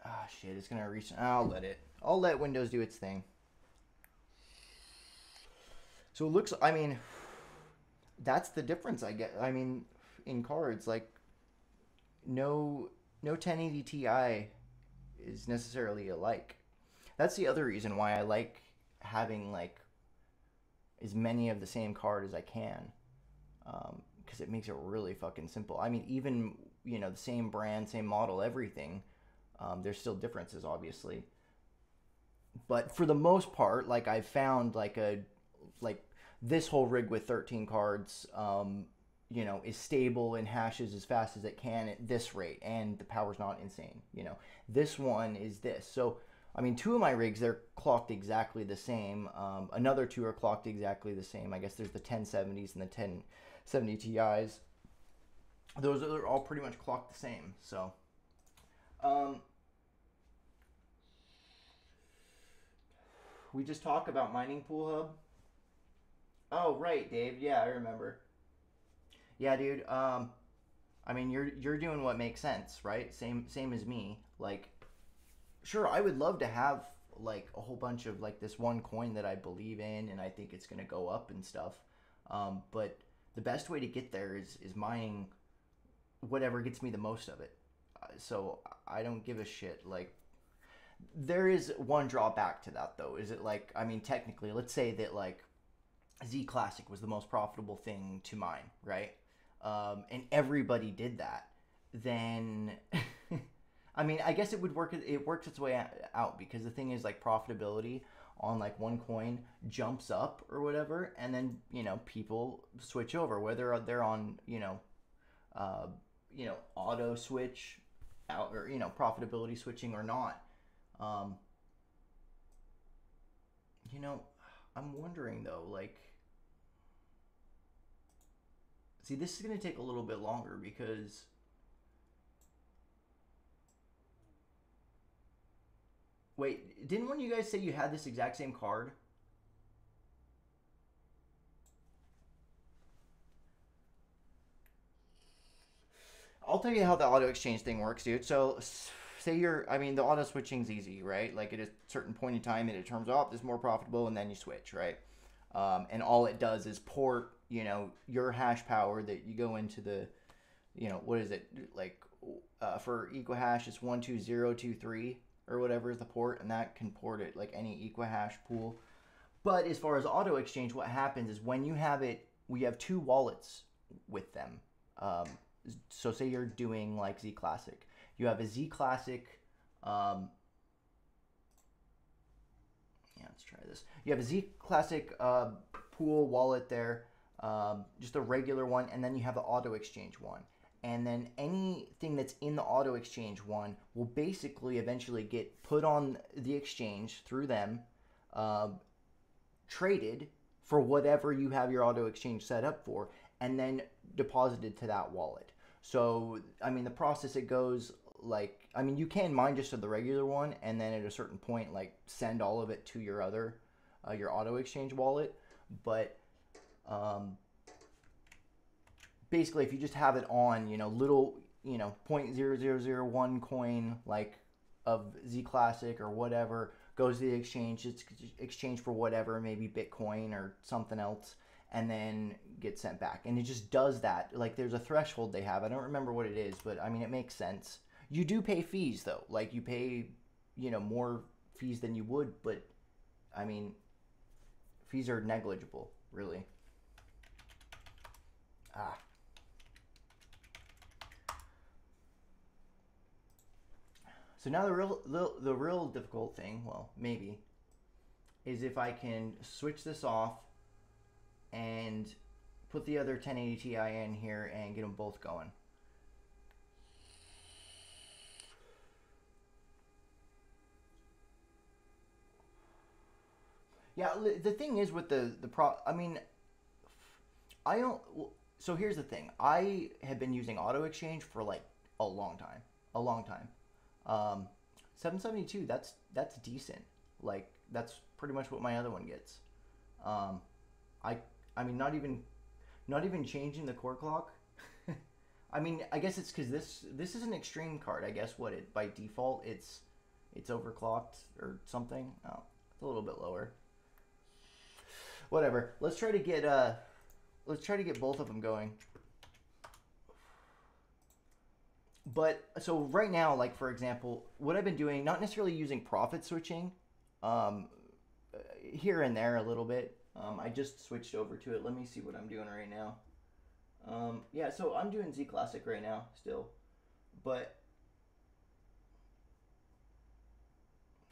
Ah, shit. It's gonna reach. I'll let it. I'll let Windows do its thing. So it looks. I mean, that's the difference I get. I mean, in cards, like, no 1080 Ti is necessarily alike. That's the other reason why I like having like as many of the same card as I can, because it makes it really fucking simple. I mean, even the same brand, same model, everything. There's still differences, obviously, but for the most part, like, I've found like this whole rig with 13 cards, is stable and hashes as fast as it can at this rate, and the power's not insane. This one is this. So I mean, two of my rigs, they're clocked exactly the same. Another two are clocked exactly the same. I guess there's the 1070s and the 1070 Ti's. Those are all pretty much clocked the same. So, we just talk about mining pool hub. Oh, right, Dave. Yeah, I remember. Yeah, dude. I mean, you're doing what makes sense, right? Same as me. Like, sure, I would love to have like a whole bunch of like this one coin that I believe in and I think it's gonna go up and stuff. But the best way to get there is mining whatever gets me the most of it. So I don't give a shit. Like, there is one drawback to that though. Is it like, I mean, technically, let's say that like Z Classic was the most profitable thing to mine, right? And everybody did that, then I mean, I guess it would work. It works its way out because the thing is, like, profitability on like one coin jumps up or whatever, and then people switch over, whether they're on uh, auto switch out, or profitability switching or not. Um, I'm wondering though, like, see, this is gonna take a little bit longer because. Wait, didn't one of you guys say you had this exact same card? I'll tell you how the auto exchange thing works, dude. So, say I mean, the auto switching's easy, right? Like, at a certain point in time, it determines, oh, this is more profitable, and then you switch, right? And all it does is port, your hash power that you go into the, what is it? Like, for equihash, it's 12023 or whatever is the port, and that can port it like any equihash pool. But as far as auto exchange, what happens is when you have it, we have two wallets with them. So say you're doing like Z Classic, you have a Z Classic. Yeah, let's try this. You have a Z Classic pool wallet there, just a regular one, and then you have the auto exchange one. And then anything that's in the auto exchange one will basically eventually get put on the exchange through them, traded for whatever you have your auto exchange set up for, and then deposited to that wallet. So, I mean, the process, it goes like, I mean, you can mine just to the regular one, and then at a certain point, like, send all of it to your other, your auto exchange wallet. But, basically, if you just have it on, little, 0.0001 coin, like, of Z Classic or whatever, goes to the exchange, it's exchanged for whatever, maybe Bitcoin or something else, and then gets sent back. And it just does that. Like, there's a threshold they have. I don't remember what it is, but, I mean, it makes sense. You do pay fees, though. Like, you pay, more fees than you would, but, I mean, fees are negligible, really. So now the real difficult thing, well, maybe, is if I can switch this off and put the other 1080 Ti in here and get them both going. Yeah, the thing is with I mean, I don't. So here's the thing. I have been using auto exchange for like a long time, a long time. 772. That's decent. Like, that's pretty much what my other one gets. Um, I I mean, not even changing the core clock. I mean, I guess it's because this is an extreme card. I guess what it by default it's overclocked or something. Oh, it's a little bit lower. Whatever. Let's try to get both of them going. But so right now, like, for example, what I've been doing, not necessarily using profit switching, um, here and there a little bit. I just switched over to it. Let me see what I'm doing right now. Yeah, so I'm doing Z Classic right now still, but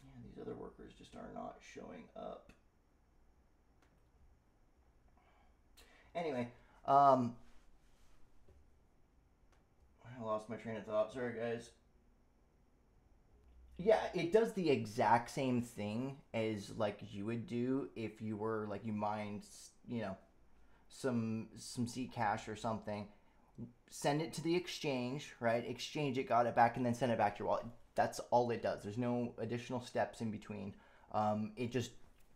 yeah, these other workers just are not showing up. Anyway, I lost my train of thought. Sorry, guys. Yeah, it does the exact same thing as like you would do if you were like you mined, you know, some Zcash or something. Send it to the exchange, right? Exchange it, got it back, and then send it back to your wallet. That's all it does. There's no additional steps in between. It just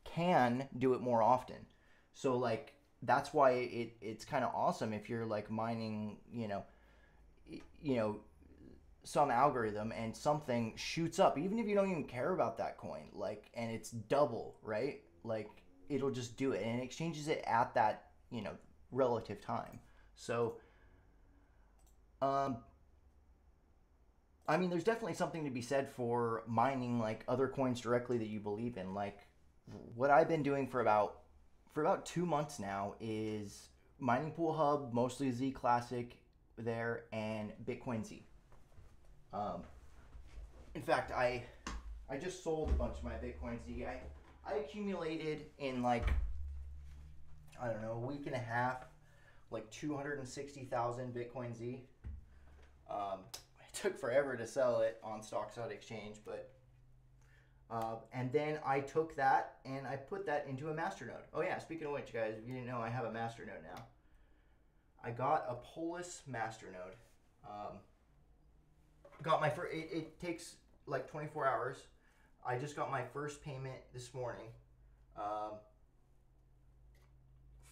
can do it more often. So like that's why it's kind of awesome if you're like mining, you know, some algorithm and something shoots up, even if you don't even care about that coin, like, and it's double, right? Like it'll just do it and it exchanges it at that, relative time. So, um, I mean, there's definitely something to be said for mining like other coins directly that you believe in. Like what I've been doing for about 2 months now is mining Pool Hub, mostly Z Classic there, and Bitcoin Z. Um, in fact, I just sold a bunch of my Bitcoin Z. I accumulated in like I don't know a week and a half, like 260,000 Bitcoin Z. It took forever to sell it on Stocks.exchange, but and then I took that and I put that into a masternode. Oh yeah, speaking of which, guys, if you didn't know, I have a masternode now. I got a Polis masternode. Got my first. It takes like 24 hours. I just got my first payment this morning um,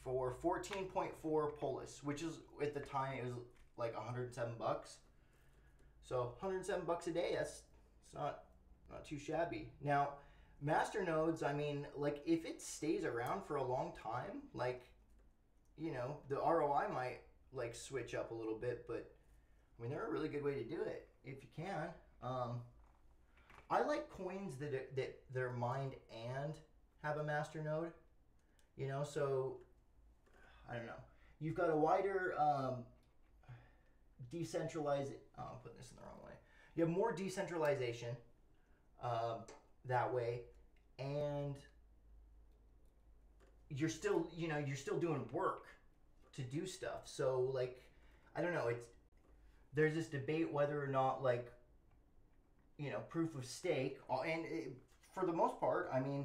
for 14.4 Polis, which is at the time it was like 107 bucks. So 107 bucks a day. It's not too shabby. Now, masternodes. I mean, like if it stays around for a long time, like the ROI might like switch up a little bit, but I mean they're a really good way to do it if you can. I like coins that they're mined and have a master node. So I don't know. You've got a wider decentralized. Oh, I'm putting this in the wrong way. You have more decentralization that way, and you're still doing work to do stuff. So like, I don't know. There's this debate whether or not like proof of stake, and for the most part, I mean,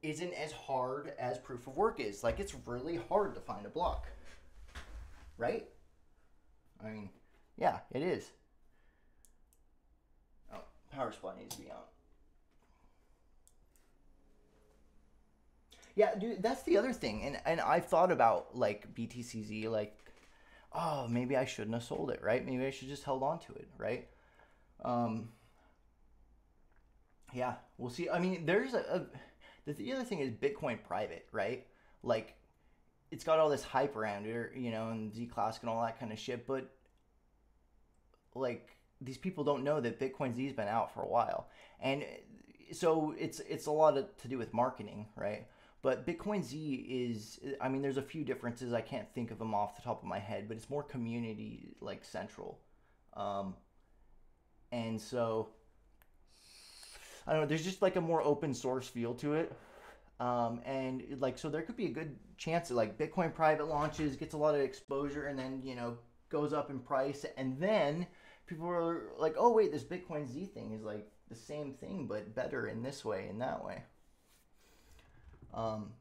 isn't as hard as proof of work is. Like it's really hard to find a block, right? I mean, yeah, it is. Oh, power supply needs to be on. Yeah, dude, that's the other thing, and I've thought about like BTCZ, like, oh, maybe I shouldn't have sold it, right? Maybe I should just held on to it, right? Um, yeah, we'll see. I mean, the other thing is Bitcoin private, right? Like, it's got all this hype around it, and Z Classic and all that kind of shit, but like these people don't know that Bitcoin Z's been out for a while, and so it's a lot to do with marketing, right? But Bitcoin Z is, I mean, there's a few differences. I can't think of them off the top of my head, but it's more community like central, um, and so I don't know. There's just like a more open source feel to it. And like, so there could be a good chance that like Bitcoin private launches, gets a lot of exposure, and then, goes up in price. And then people are like, oh, wait, this Bitcoin Z thing is like the same thing, but better in this way and that way. Um,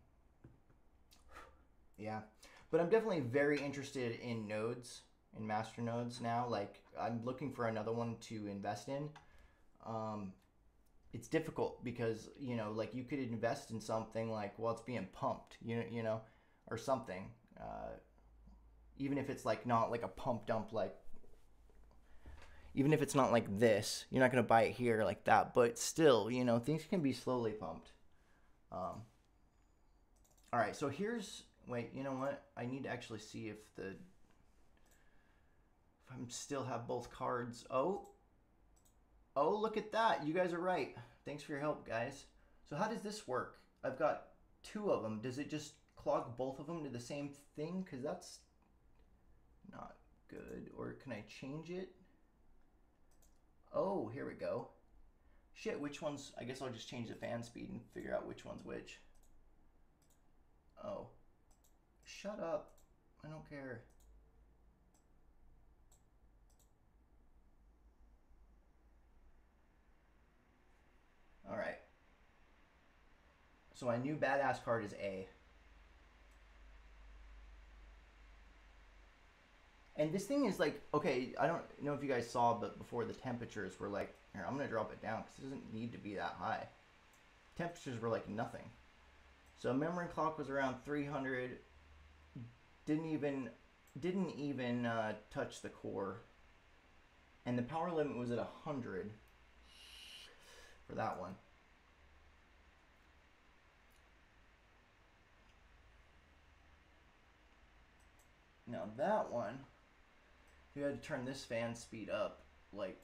yeah. But I'm definitely very interested in nodes, in master nodes now. Like, I'm looking for another one to invest in. Um, it's difficult because like you could invest in something like, well, it's being pumped, or something, even if it's like not like a pump dump, like even if it's not like this, you're not going to buy it here like that, but still, things can be slowly pumped. All right, so wait, you know what, I need to actually see if I still have both cards. Oh, look at that. You guys are right. Thanks for your help, guys. So how does this work? I've got two of them. Does it just clog both of them to the same thing? Because that's not good. Or can I change it? Oh, here we go. Shit, which one's... I guess I'll just change the fan speed and figure out which one's which. Oh. Shut up. I don't care. So my new badass card is A. And this thing is like, okay, I don't know if you guys saw, but before the temperatures were like, here, I'm going to drop it down because it doesn't need to be that high. Temperatures were like nothing. So memory clock was around 300. Didn't even touch the core. And the power limit was at 100 for that one. Now that one, you had to turn this fan speed up, like,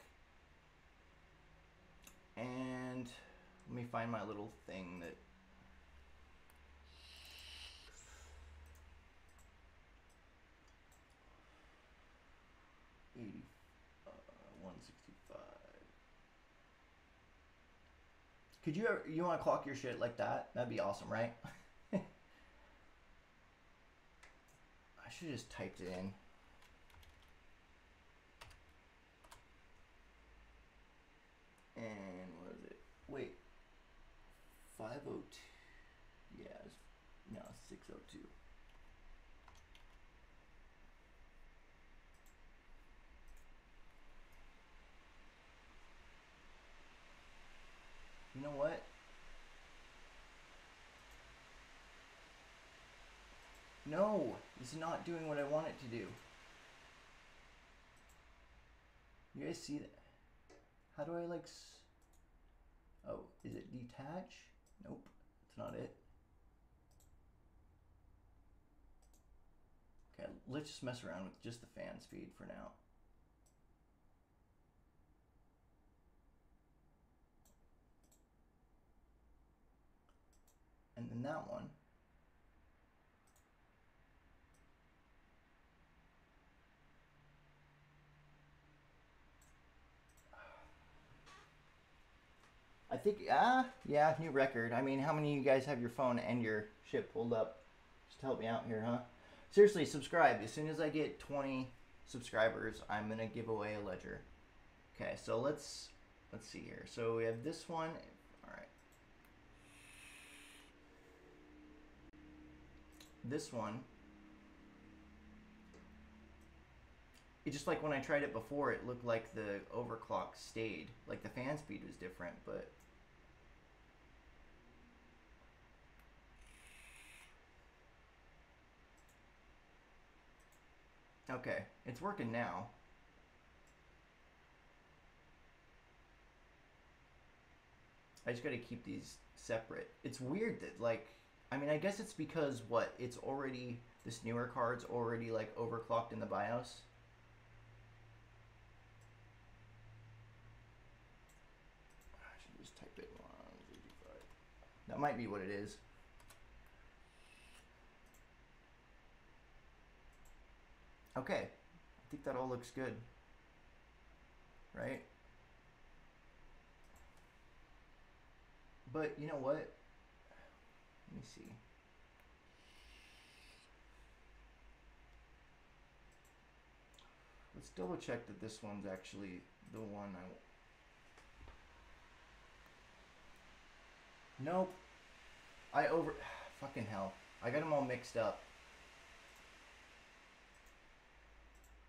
and let me find my little thing that, $80, 165. Could you want to clock your shit like that? That'd be awesome, right? I should have just typed it in. And what is it? Wait. 502. Yeah, no, 602. You know what? No, it's not doing what I want it to do. You guys see that? How do I like... Oh, is it detach? Nope, it's not it. Okay, let's just mess around with just the fan speed for now. And then that one. I think, yeah, new record. I mean, how many of you guys have your phone and your shit pulled up? Just help me out here, huh? Seriously, subscribe. As soon as I get 20 subscribers, I'm going to give away a ledger. Okay, so let's see here. So we have this one. All right. This one. It just like when I tried it before, it looked like the overclock stayed. Like the fan speed was different, but... Okay, it's working now. I just gotta keep these separate. It's weird that, like, I mean, I guess it's because, what, it's already, this newer card's already, like, overclocked in the BIOS. I should just type it 155. That might be what it is. Okay, I think that all looks good, right? But you know what? Let me see. Let's double check that this one's actually the one I... Nope. Fucking hell. I got them all mixed up.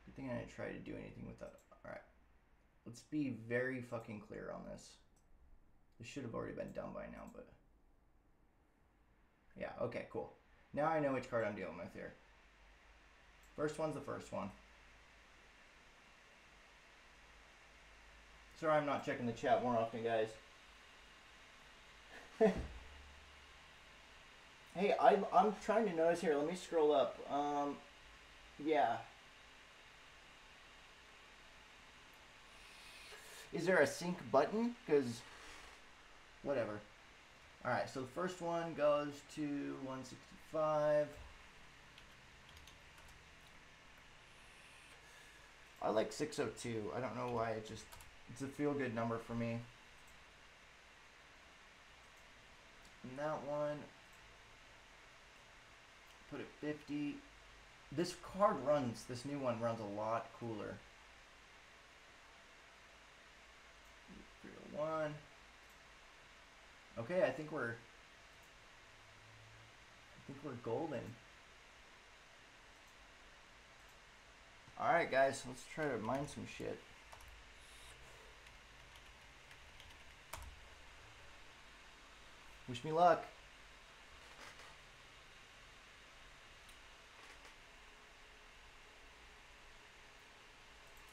Good thing I didn't try to do anything with that. Alright. Let's be very fucking clear on this. This should have already been done by now, but... Yeah, okay, cool. Now I know which card I'm dealing with here. First one's the first one. Sorry I'm not checking the chat more often, guys. Hey, I'm trying to notice here. Let me scroll up. Yeah. Is there a sync button? Because, whatever. Alright, so the first one goes to 165. I like 602. I don't know why. It's a feel-good number for me. And that one, put it 50. This card runs, this new one runs a lot cooler. 301. Okay, I think we're think we're golden. Alright guys, let's try to mine some shit. Wish me luck.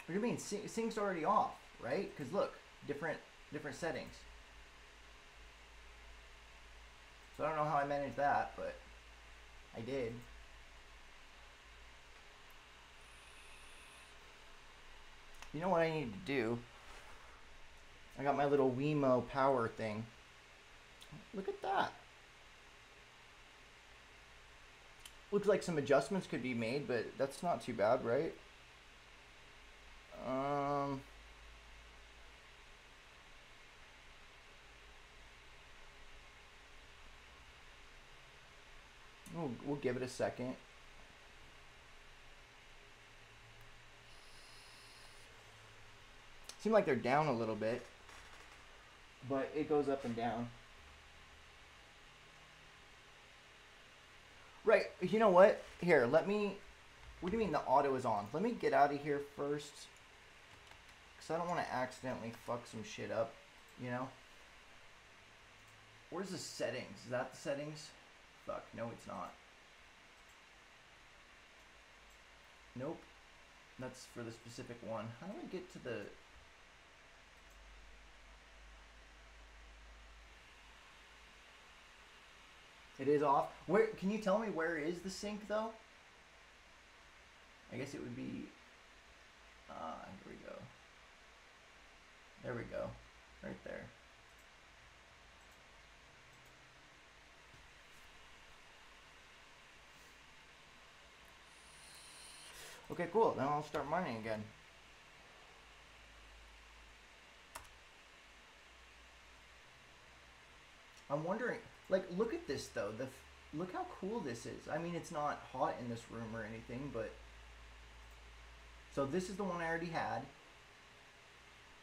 What do you mean? Sync's already off, right? Because look, different settings. So I don't know how I managed that, but I did. You know what I need to do? I got my little Wemo power thing. Look at that. Looks like some adjustments could be made, but that's not too bad, right? We'll give it a second. Seem like they're down a little bit, but it goes up and down. Right, you know what? Here, let me... What do you mean the auto is on? Let me get out of here first. Because I don't want to accidentally fuck some shit up, you know? Where's the settings? Is that the settings? Fuck, no it's not. Nope. That's for the specific one. How do I get to the... It is off. Where can you tell me where is the sync though? I guess it would be here we go. There we go. Right there. Okay, cool. Then I'll start mining again. I'm wondering, like, look at this though. Look how cool this is. I mean, it's not hot in this room or anything, but so this is the one I already had.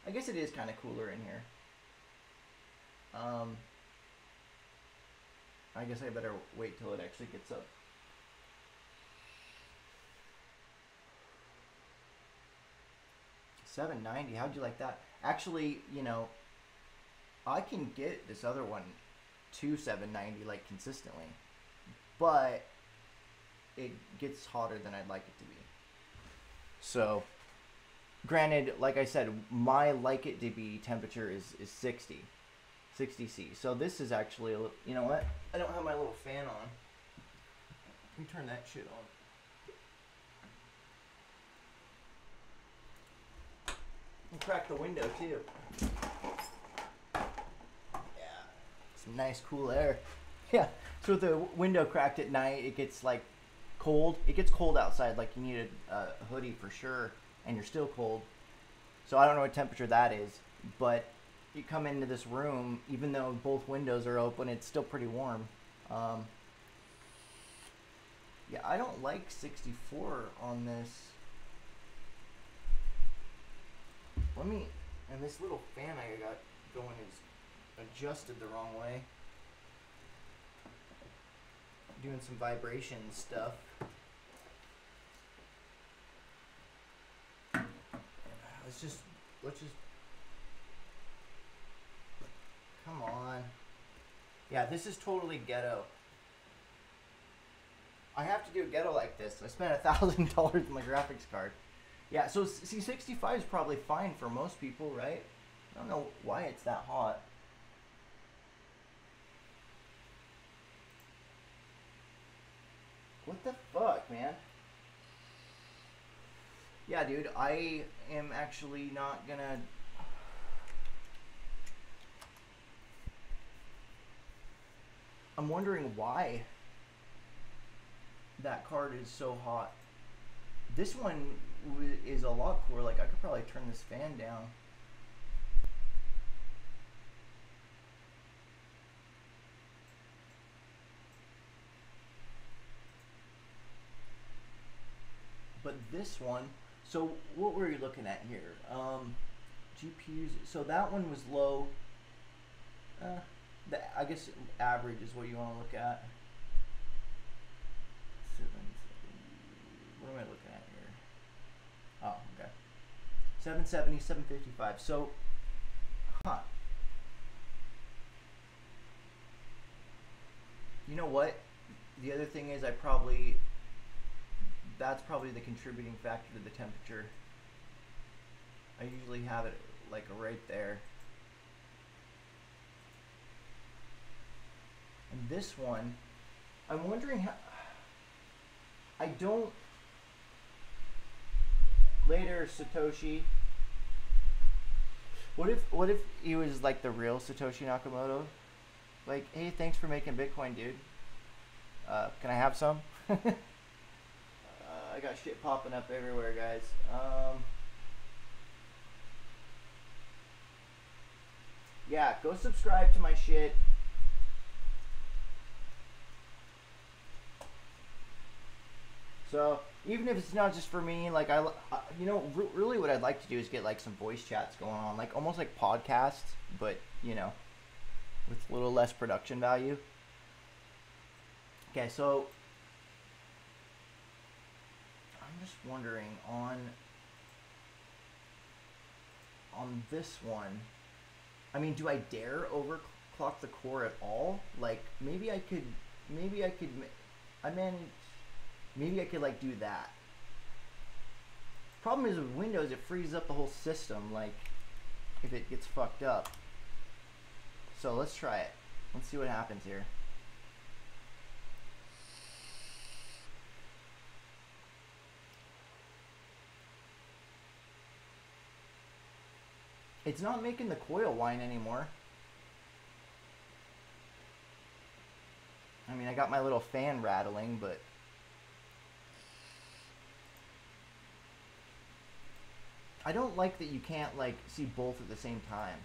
I guess it is kind of cooler in here. I guess I better wait till it actually gets up. $790. How'd you like that? Actually, you know, I can get this other one to $790 like consistently, but it gets hotter than I'd like it to be. So, granted, like I said, my like it to be temperature is 60 C. So this is actually a little, you know what? I don't have my little fan on. Let me turn that shit on. And crack the window too. Some nice cool air. Yeah, so with the window cracked at night, it gets like cold. It gets cold outside, like you need a hoodie for sure, and you're still cold. So I don't know what temperature that is, but you come into this room, even though both windows are open, it's still pretty warm. Yeah, I don't like 64 on this. And this little fan I got going is adjusted the wrong way. Doing some vibration stuff. Let's just come on. Yeah, this is totally ghetto. I have to do a ghetto like this. I spent $1,000 on my graphics card. Yeah, so C65 is probably fine for most people, right? I don't know why it's that hot. What the fuck, man? Yeah, dude, I am actually not gonna... I'm wondering why that card is so hot. This one is a lot cooler. Like, I could probably turn this fan down. But this one, so what were you looking at here? GPUs, so that one was low. I guess average is what you want to look at. 770, 755. So, huh. You know what? The other thing is that's probably the contributing factor to the temperature. I usually have it like right there. And this one, I'm wondering how, I don't, later Satoshi, what if he was like the real Satoshi Nakamoto? Like, hey, thanks for making Bitcoin, dude. Can I have some? I got shit popping up everywhere, guys. Yeah, go subscribe to my shit. So even if it's not just for me, like you know, really what I'd like to do is get like some voice chats going on, like almost like podcasts, but you know, with a little less production value. Okay, so I'm just wondering on this one. I mean, do I dare overclock the core at all? Like maybe I could. I managed. Maybe I could like do that. Problem is with Windows, it frees up the whole system, like if it gets fucked up. So let's try it. Let's see what happens here. It's not making the coil whine anymore. I mean, I got my little fan rattling, but I don't like that you can't like see both at the same time.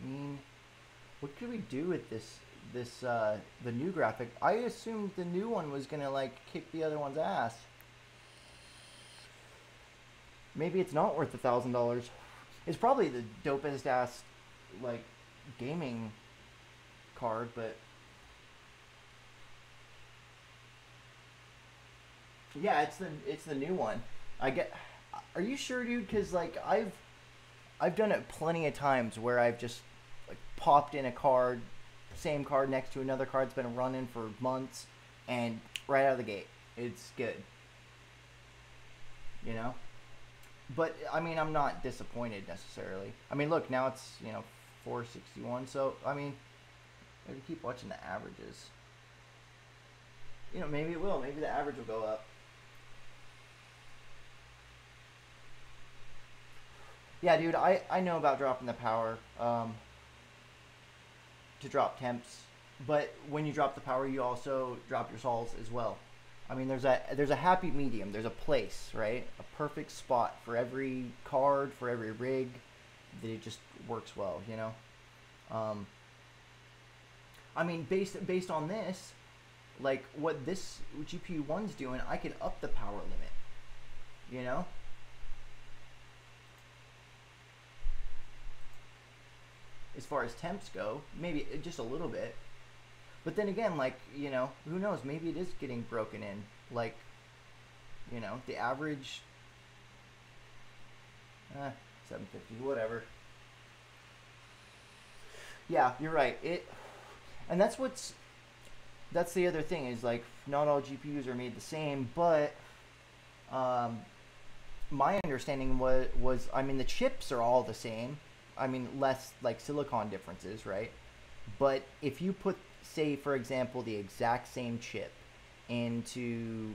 I mean, what could we do with this the new graphic? I assumed the new one was gonna like kick the other one's ass. Maybe it's not worth $1,000. It's probably the dopest ass like gaming card, but yeah, it's the new one. I get. Are you sure, dude? Because like I've done it plenty of times where I've just like popped in a card, same card next to another card that's been running for months, and right out of the gate, it's good. You know. But I mean, I'm not disappointed necessarily. I mean, look, now it's 461. So I mean, maybe keep watching the averages. You know, maybe it will. Maybe the average will go up. Yeah, dude, I know about dropping the power to drop temps, but when you drop the power, you also drop your sols as well. I mean, there's a happy medium. There's a place, right? A perfect spot for every card, for every rig, that it just works well, you know. I mean, based on this, like what this GPU one's doing, I could up the power limit, you know. As far as temps go, maybe just a little bit. But then again, like, you know, who knows? Maybe it is getting broken in. Like, you know, the average, 750, whatever. Yeah, you're right. And that's the other thing is like, not all GPUs are made the same. But my understanding was, I mean, the chips are all the same. I mean, less like silicon differences, right? But if you put, say, for example, the exact same chip into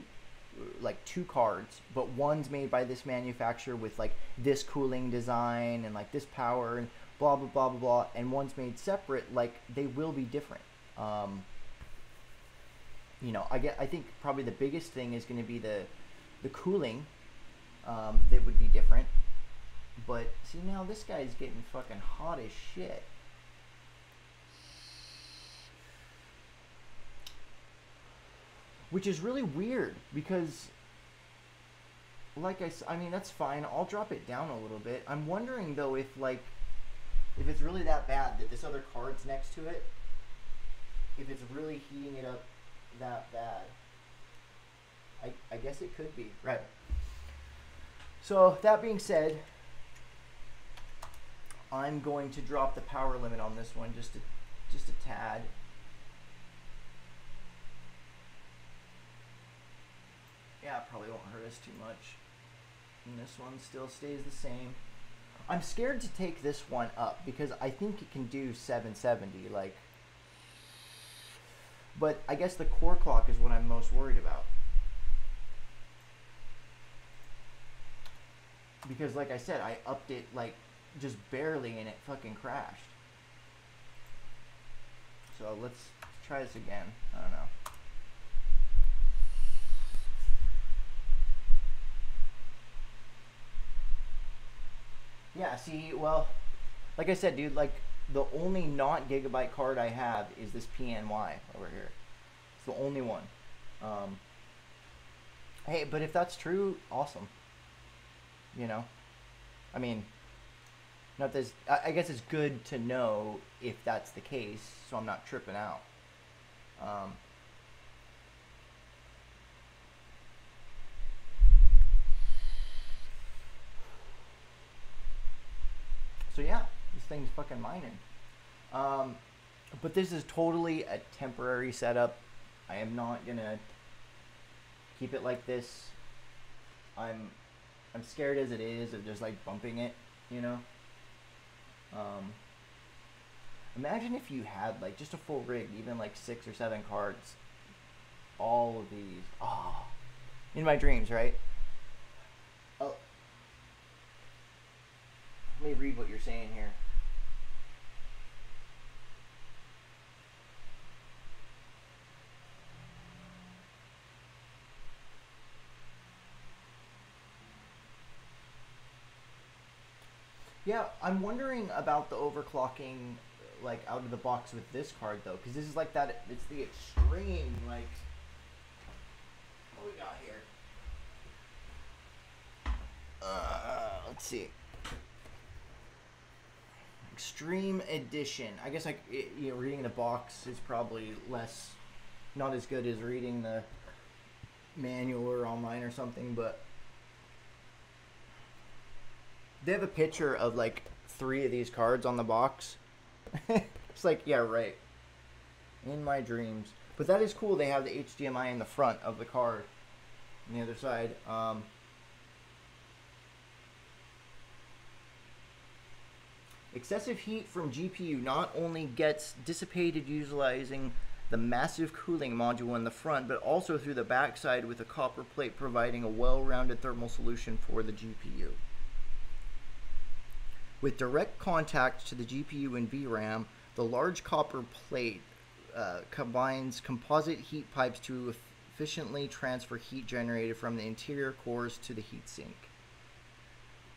like two cards, but one's made by this manufacturer with like this cooling design and like this power and blah blah blah blah blah, and one's made separate, like they will be different. You know, I think probably the biggest thing is going to be the cooling that would be different. But see, now this guy's getting fucking hot as shit. Which is really weird because I mean, that's fine. I'll drop it down a little bit. I'm wondering though if if it's really that bad that this other card's next to it, if it's really heating it up that bad. I guess it could be. Right. So that being said, I'm going to drop the power limit on this one just a tad. Yeah, it probably won't hurt us too much. And this one still stays the same. I'm scared to take this one up because I think it can do 770, like. But I guess the core clock is what I'm most worried about. Because like I said, I upped it like just barely and it fucking crashed. So let's try this again. I don't know. Yeah, see, well, like I said, dude, like the only not gigabyte card I have is this PNY over here. It's the only one. Hey, but if that's true, awesome. You know, I mean, not this. I guess it's good to know if that's the case, so I'm not tripping out. So yeah, this thing's fucking mining. But this is totally a temporary setup. I am not gonna keep it like this. I'm scared as it is of just like bumping it, you know. Imagine if you had like just a full rig, even like 6 or 7 cards, all of these. Oh, in my dreams, right? Oh, let me read what you're saying here. Yeah, I'm wondering about the overclocking, like out of the box with this card though, because this is like that. It's the extreme, like. What we got here? Let's see. Extreme edition. I guess like you know, reading the box is probably not as good as reading the manual or online or something, but. They have a picture of like 3 of these cards on the box. It's like, yeah, right. In my dreams. But that is cool. They have the HDMI in the front of the card. On the other side. Excessive heat from GPU not only gets dissipated utilizing the massive cooling module in the front, but also through the backside with a copper plate providing a well-rounded thermal solution for the GPU. With direct contact to the GPU and VRAM, the large copper plate combines composite heat pipes to efficiently transfer heat generated from the interior cores to the heatsink.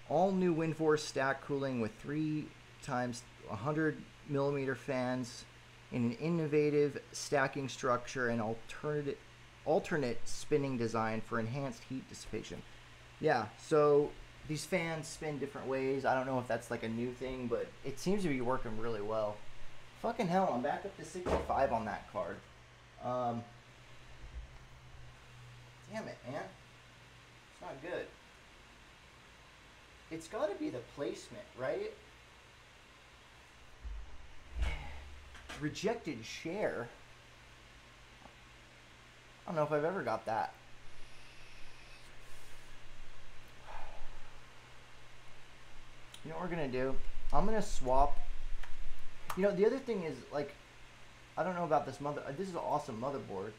All new WindForce stack cooling with 3 times 100 millimeter fans in an innovative stacking structure and alternate spinning design for enhanced heat dissipation. Yeah, so these fans spin different ways. I don't know if that's like a new thing, but it seems to be working really well. Fucking hell, I'm back up to 65 on that card. Damn it, man. It's not good. It's got to be the placement, right? Rejected share. I don't know if I've ever got that. You know what we're going to do? I'm going to swap. You know, the other thing is, like, I don't know about this this is an awesome motherboard.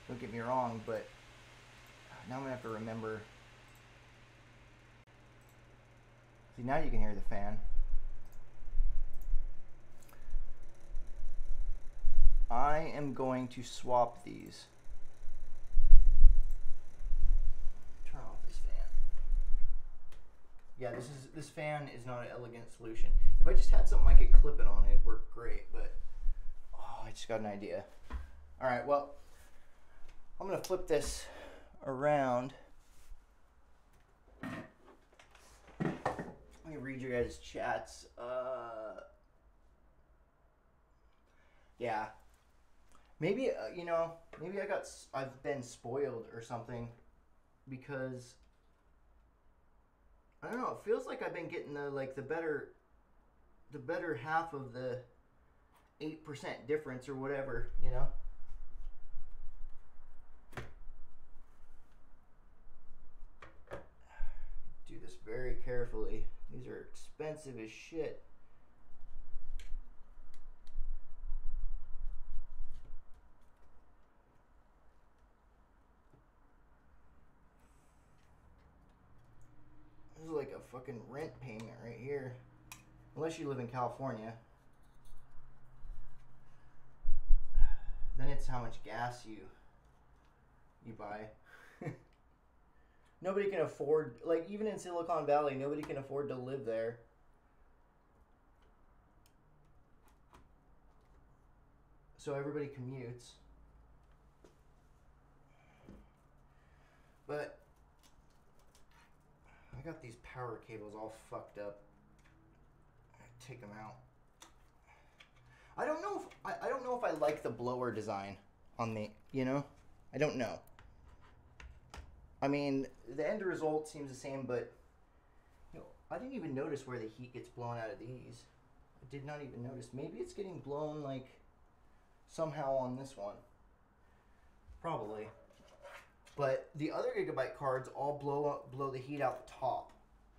Don't get me wrong, but now I'm going to have to remember. See, now you can hear the fan. I am going to swap these. Turn off this fan. Yeah, this fan is not an elegant solution. If I just had something I could clip it on, it'd work great, but oh, I just got an idea. All right, well, I'm gonna flip this around your guys' chats. Yeah. Maybe you know, maybe I've been spoiled or something, because I don't know. It feels like I've been getting the better half of the 8% difference or whatever, you know. Do this very carefully. These are expensive as shit. This is like a fucking rent payment right here. Unless you live in California. Then it's how much gas you buy. Nobody can afford, like, even in Silicon Valley, nobody can afford to live there. So everybody commutes. But I got these power cables all fucked up. I take them out. I don't know if I like the blower design on the, you know? I don't know. I mean, the end result seems the same, but you know, I didn't even notice where the heat gets blown out of these. I did not even notice. Maybe it's getting blown like somehow on this one. Probably. But the other Gigabyte cards all blow the heat out the top.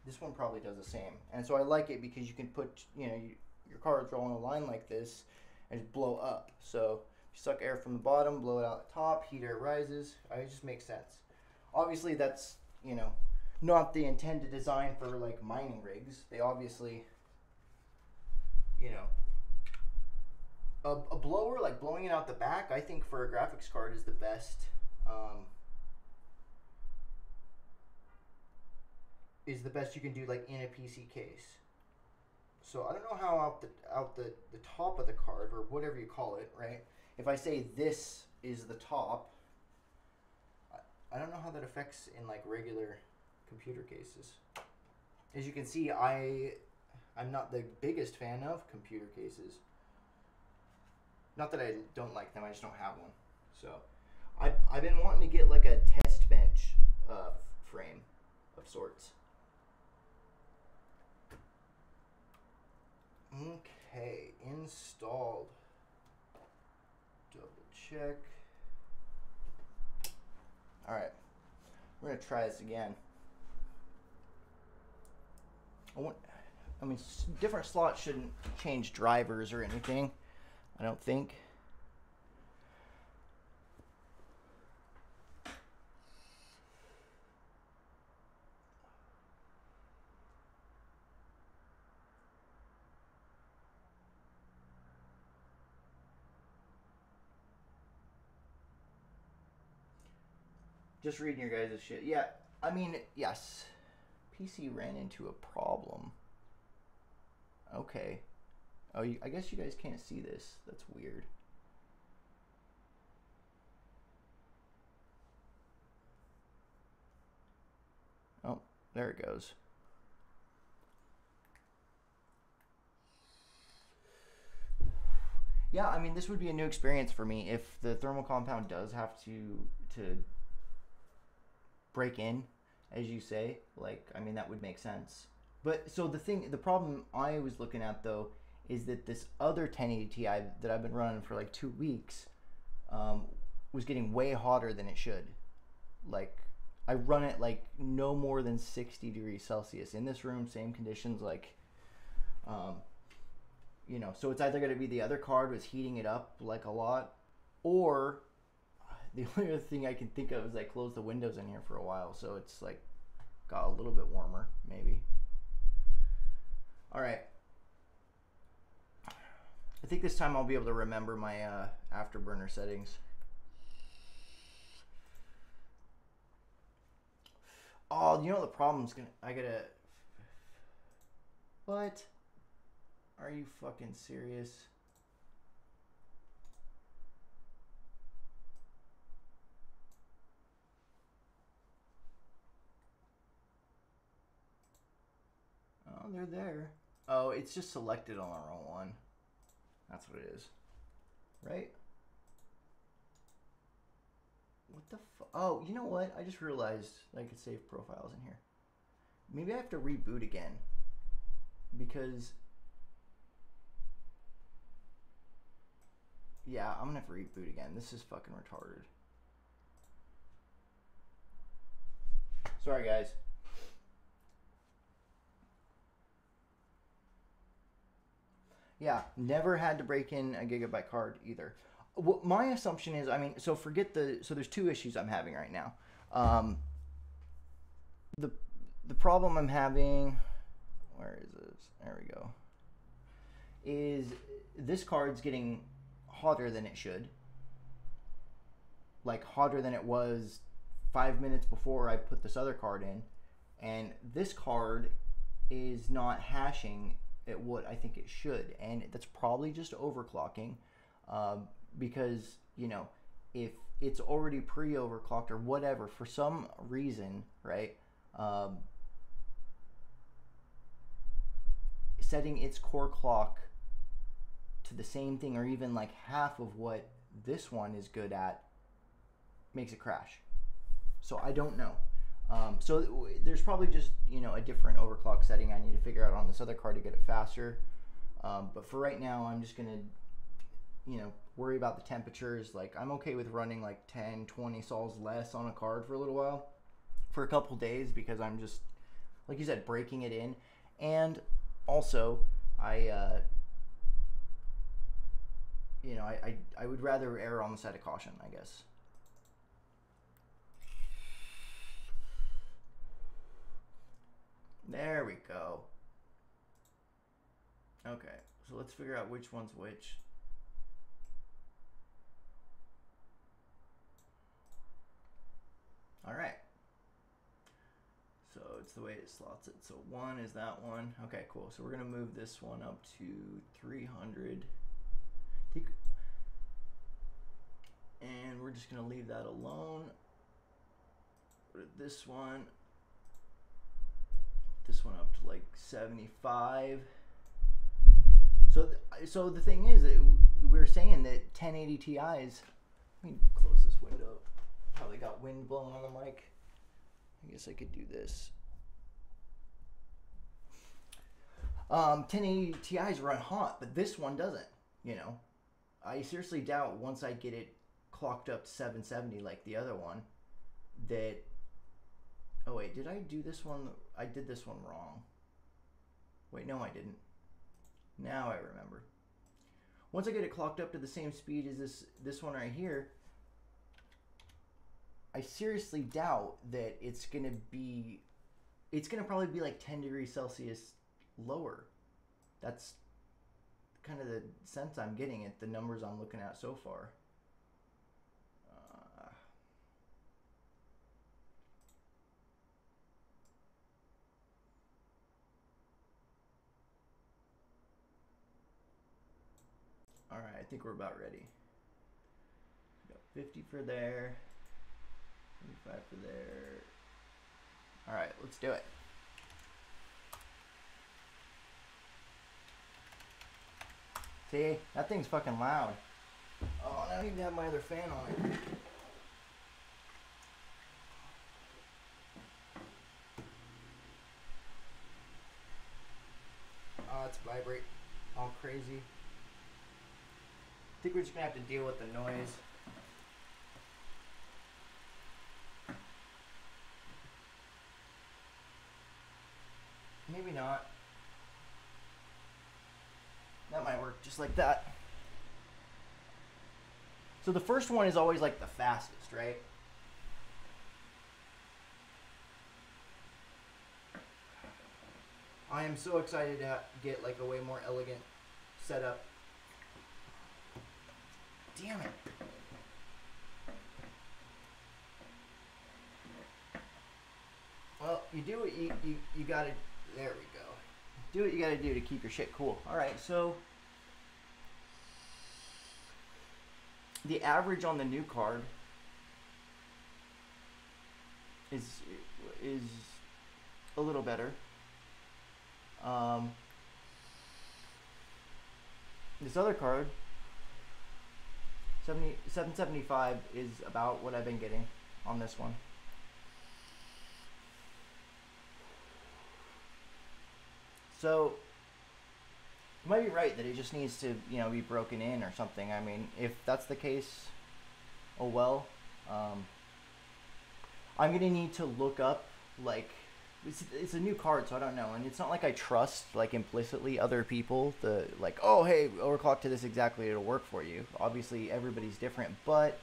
This one probably does the same. And so I like it because you can put, you know, your cards roll on a line like this and just blow up. So you suck air from the bottom, blow it out the top, heat air rises. It just makes sense. Obviously that's, you know, not the intended design for like mining rigs. They obviously, you know, a blower, like blowing it out the back, I think for a graphics card is the best. Is the best you can do like in a PC case. So I don't know how out the top of the card, or whatever you call it, right? If I say this is the top, I don't know how that affects in like regular computer cases. As you can see, I'm not the biggest fan of computer cases. Not that I don't like them, I just don't have one. So I've been wanting to get like a test bench frame of sorts. Okay, installed. Double check. Alright, we're going to try this again. I mean, different slots shouldn't change drivers or anything, I don't think. Just reading your guys' shit. Yeah, I mean, yes. PC ran into a problem. Okay. Oh, I guess you guys can't see this. That's weird. Oh, there it goes. Yeah, I mean, this would be a new experience for me if the thermal compound does have to break in, as you say. Like, I mean, that would make sense. But so the problem I was looking at though is that this other 1080 Ti that I've been running for like 2 weeks was getting way hotter than it should. Like, I run it like no more than 60 degrees Celsius in this room, same conditions, like, you know, so it's either going to be the other card was heating it up like a lot, or the only other thing I can think of is I closed the windows in here for a while, so it's like got a little bit warmer, maybe. All right. I think this time I'll be able to remember my afterburner settings. Oh, you know the problem's gonna. I gotta. What? Are you fucking serious? Oh, they're there. Oh, it's just selected on the wrong one. That's what it is. Right? What the fuck? Oh, you know what? I just realized I could save profiles in here. Maybe I have to reboot again. Because... yeah, I'm gonna have to reboot again. This is fucking retarded. Sorry, guys. Yeah, never had to break in a gigabyte card either. What my assumption is, I mean, so forget the, so there's two issues I'm having right now. The problem I'm having, where is this? There we go. Is this card's getting hotter than it should. Like hotter than it was 5 minutes before I put this other card in. And this card is not hashing at what I think it should. And that's probably just overclocking. Because, you know, if it's already pre-overclocked or whatever, for some reason, right, setting its core clock to the same thing or even like half of what this one is good at makes it crash. So I don't know. So there's probably just, you know, a different overclock setting I need to figure out on this other card to get it faster. But for right now, I'm just going to, you know, worry about the temperatures. Like, I'm okay with running like 10, 20 sols less on a card for a little while, for a couple days, because I'm just, like you said, breaking it in. And also, you know, I would rather err on the side of caution, I guess. There we go. Okay, so let's figure out which one's which. All right. So it's the way it slots it. So 1 is that one. Okay, cool. So we're going to move this one up to 300. And we're just going to leave that alone. Put this one up to like 75. So the thing is that we're saying that 1080 Ti's, let me close this window. Probably got wind blowing on the mic. I guess I could do this. 1080 Ti's run hot, but this one doesn't, you know. I seriously doubt once I get it clocked up to 770 like the other one that... oh wait, did I do this one? I did this one wrong. Wait, no I didn't. Now I remember. Once I get it clocked up to the same speed as this one right here, I seriously doubt that it's gonna probably be like 10 degrees Celsius lower. That's kind of the sense I'm getting at the numbers I'm looking at so far. All right, I think we're about ready. Got 50 for there, 25 for there. All right, let's do it. See, that thing's fucking loud. Oh, and I don't even have my other fan on it. Oh, it's vibrate all crazy. I think we're just gonna have to deal with the noise. Maybe not. That might work just like that. So the first one is always like the fastest, right? I am so excited to get like a way more elegant setup. Damn it. Well, you do what you gotta, there we go. Do what you gotta do to keep your shit cool. Alright, so the average on the new card is a little better. Um, this other card, 775, is about what I've been getting on this one. So you might be right that it just needs to, be broken in or something. I mean, if that's the case, oh well. I'm gonna need to look up, like, it's a new card, so I don't know, and it's not like I trust, like, implicitly other people. Like, oh hey, overclock to this exactly, it'll work for you. Obviously, everybody's different, but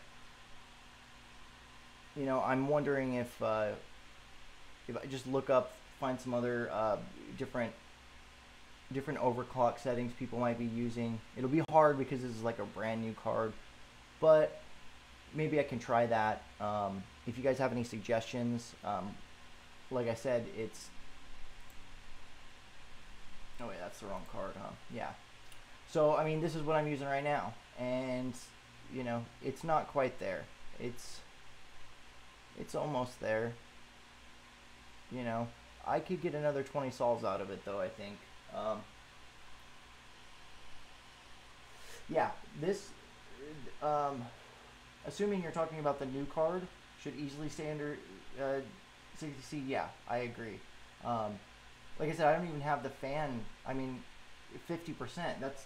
I'm wondering if I just look up, find some other different overclock settings people might be using. It'll be hard because this is like a brand new card, but maybe I can try that. If you guys have any suggestions, like I said, it's... Oh wait, that's the wrong card, huh? Yeah. So, I mean, this is what I'm using right now, and, it's not quite there. It's almost there. I could get another 20 solves out of it, though, I think. Yeah, this... assuming you're talking about the new card, should easily stay under 60C. Yeah, I agree. Like I said, I don't even have the fan. I mean, 50%. That's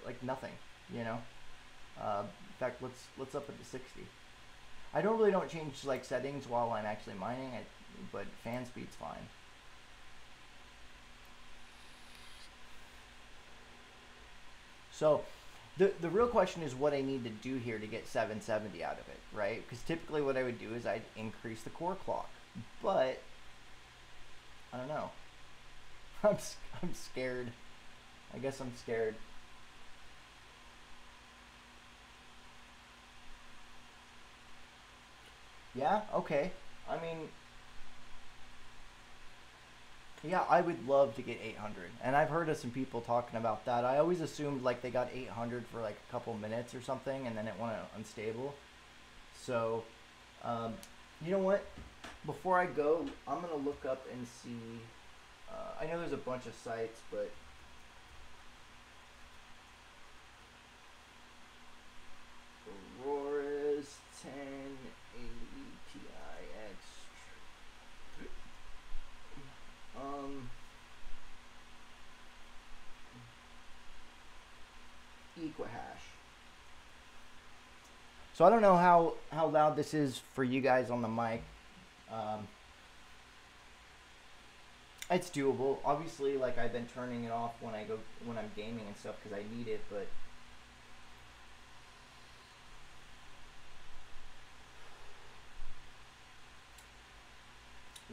like nothing. In fact, let's up it to 60. I don't change like settings while I'm actually mining. But fan speed's fine. So the real question is what I need to do here to get 770 out of it, right? Because typically what I would do is I'd increase the core clock, but I don't know. I'm scared. I guess I'm scared. Yeah, okay. I mean, yeah, I would love to get 800. And I've heard of some people talking about that. I always assumed like they got 800 for like a couple minutes or something, and then it went unstable. So, you know what? Before I go, I'm going to look up and see. I know there's a bunch of sites, but Aurora's 1080 Ti X. Equihash. So I don't know how loud this is for you guys on the mic. It's doable. Obviously, like I've been turning it off when I'm gaming and stuff because I need it, but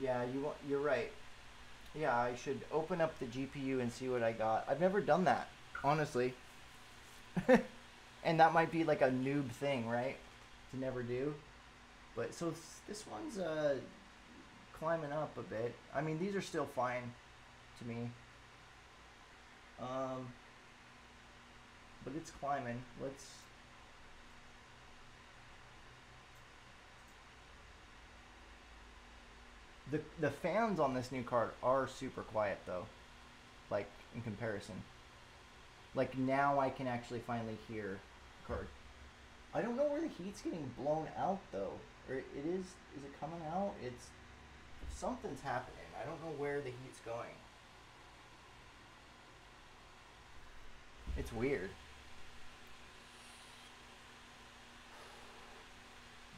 yeah, you're right. Yeah, I should open up the GPU and see what I got. I've never done that, honestly. And that might be like a noob thing, right? To never do. But so this one's climbing up a bit. I mean, these are still fine to me. But it's climbing. The fans on this new card are super quiet though. Like in comparison. Like now I can actually finally hear the card. I don't know where the heat's getting blown out though. Or is it coming out? Something's happening. I don't know where the heat's going. It's weird.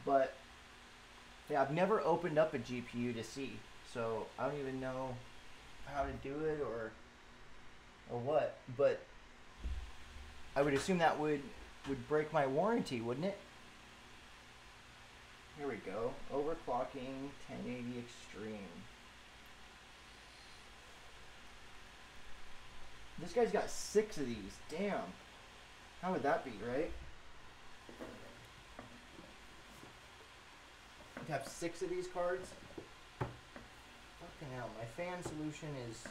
But yeah, I've never opened up a GPU to see, so I don't even know how to do it or what. But I would assume that would break my warranty, wouldn't it? Here we go. Overclocking 1080 Extreme. This guy's got 6 of these. Damn. How would that be, right? To have 6 of these cards? Fucking hell. My fan solution is...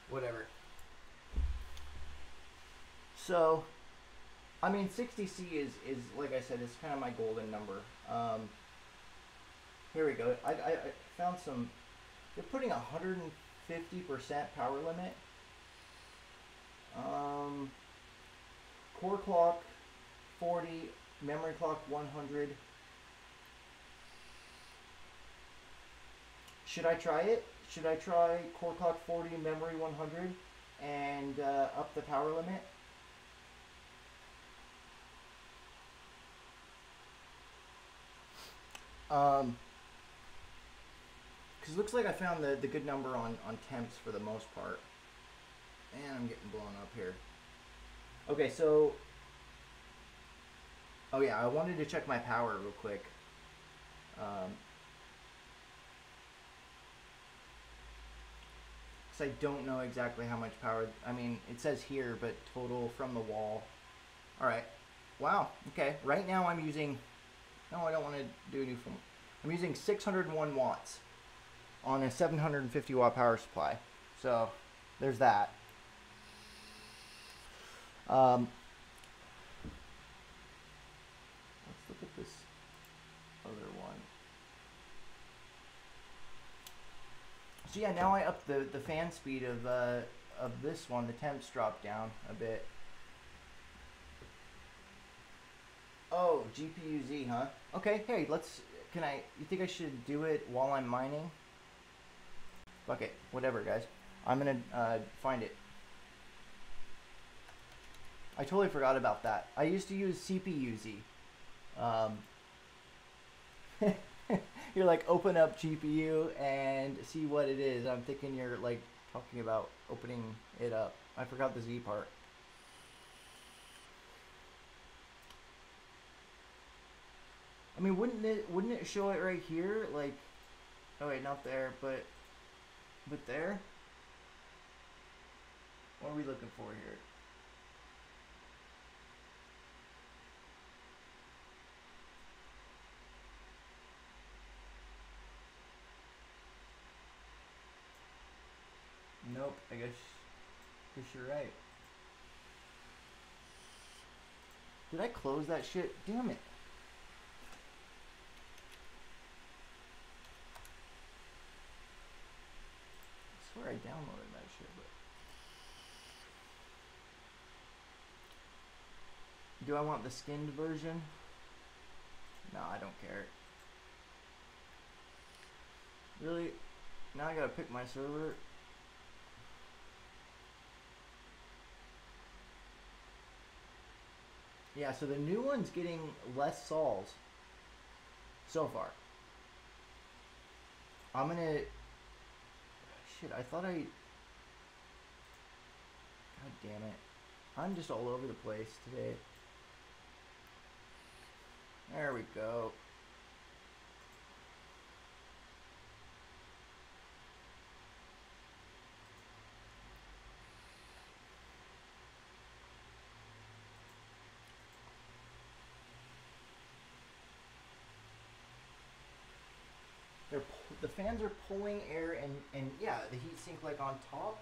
whatever. So, I mean, 60C is like I said, it's kind of my golden number. Here we go. I found some. They're putting 150% power limit. Core clock 40, memory clock 100. Should I try it? Should I try core clock 40, memory 100, and up the power limit? Because it looks like I found the good number on temps for the most part. And I'm getting blown up here. Okay, so... Oh yeah, I wanted to check my power real quick. Because I don't know exactly how much power... I mean, it says here, but total from the wall. Alright. Wow, okay. Right now I'm using... No, I don't want to do a new phone. I'm using 601 watts on a 750 watt power supply. So, there's that. Let's look at this other one. So yeah, now I up the fan speed of this one. The temps dropped down a bit. Oh, GPU-Z, huh? Okay, hey, you think I should do it while I'm mining? Fuck it, whatever, guys. I'm gonna find it. I totally forgot about that. I used to use CPU-Z. You're like, open up GPU and see what it is. I'm thinking you're like talking about opening it up. I forgot the Z part. I mean, wouldn't it show it right here? Like, oh wait, not there, but there? What are we looking for here? Nope, I guess you're right. Did I close that shit? Damn it. I swear I downloaded that shit, but... Do I want the skinned version? No, I don't care. Really? Now I gotta pick my server? Yeah, so the new one's getting less sols so far. I'm gonna... Shit, I thought I... God damn it. I'm just all over the place today. There we go. The fans are pulling air and yeah, the heat sink like on top.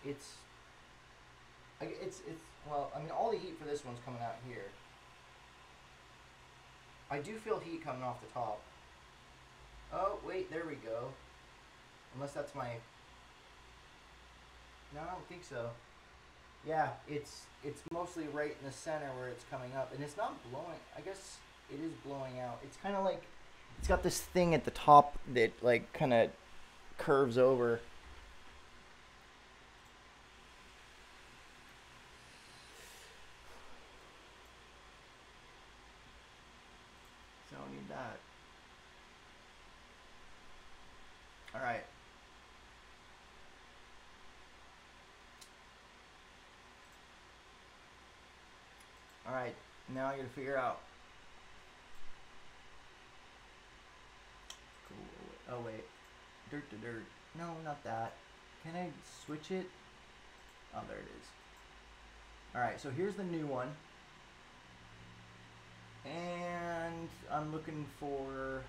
It's well, I mean, all the heat for this one's coming out here. I do feel heat coming off the top. Oh wait, there we go. Unless that's my... No, I don't think so. Yeah, it's mostly right in the center where it's coming up, and it's not blowing. I guess it is blowing out. It's kind of like... It's got this thing at the top that like kind of curves over. So I don't need that. All right. All right. Now I got to figure out. Oh wait, dirt to dirt. No, not that. Can I switch it? Oh, there it is. Alright, so here's the new one. And I'm looking for...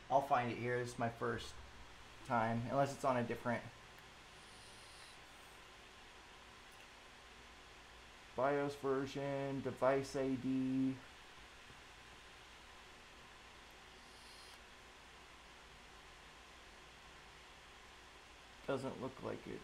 I'll find it here. This is my first time. Unless it's on a different... BIOS version, device ID... doesn't look like it's...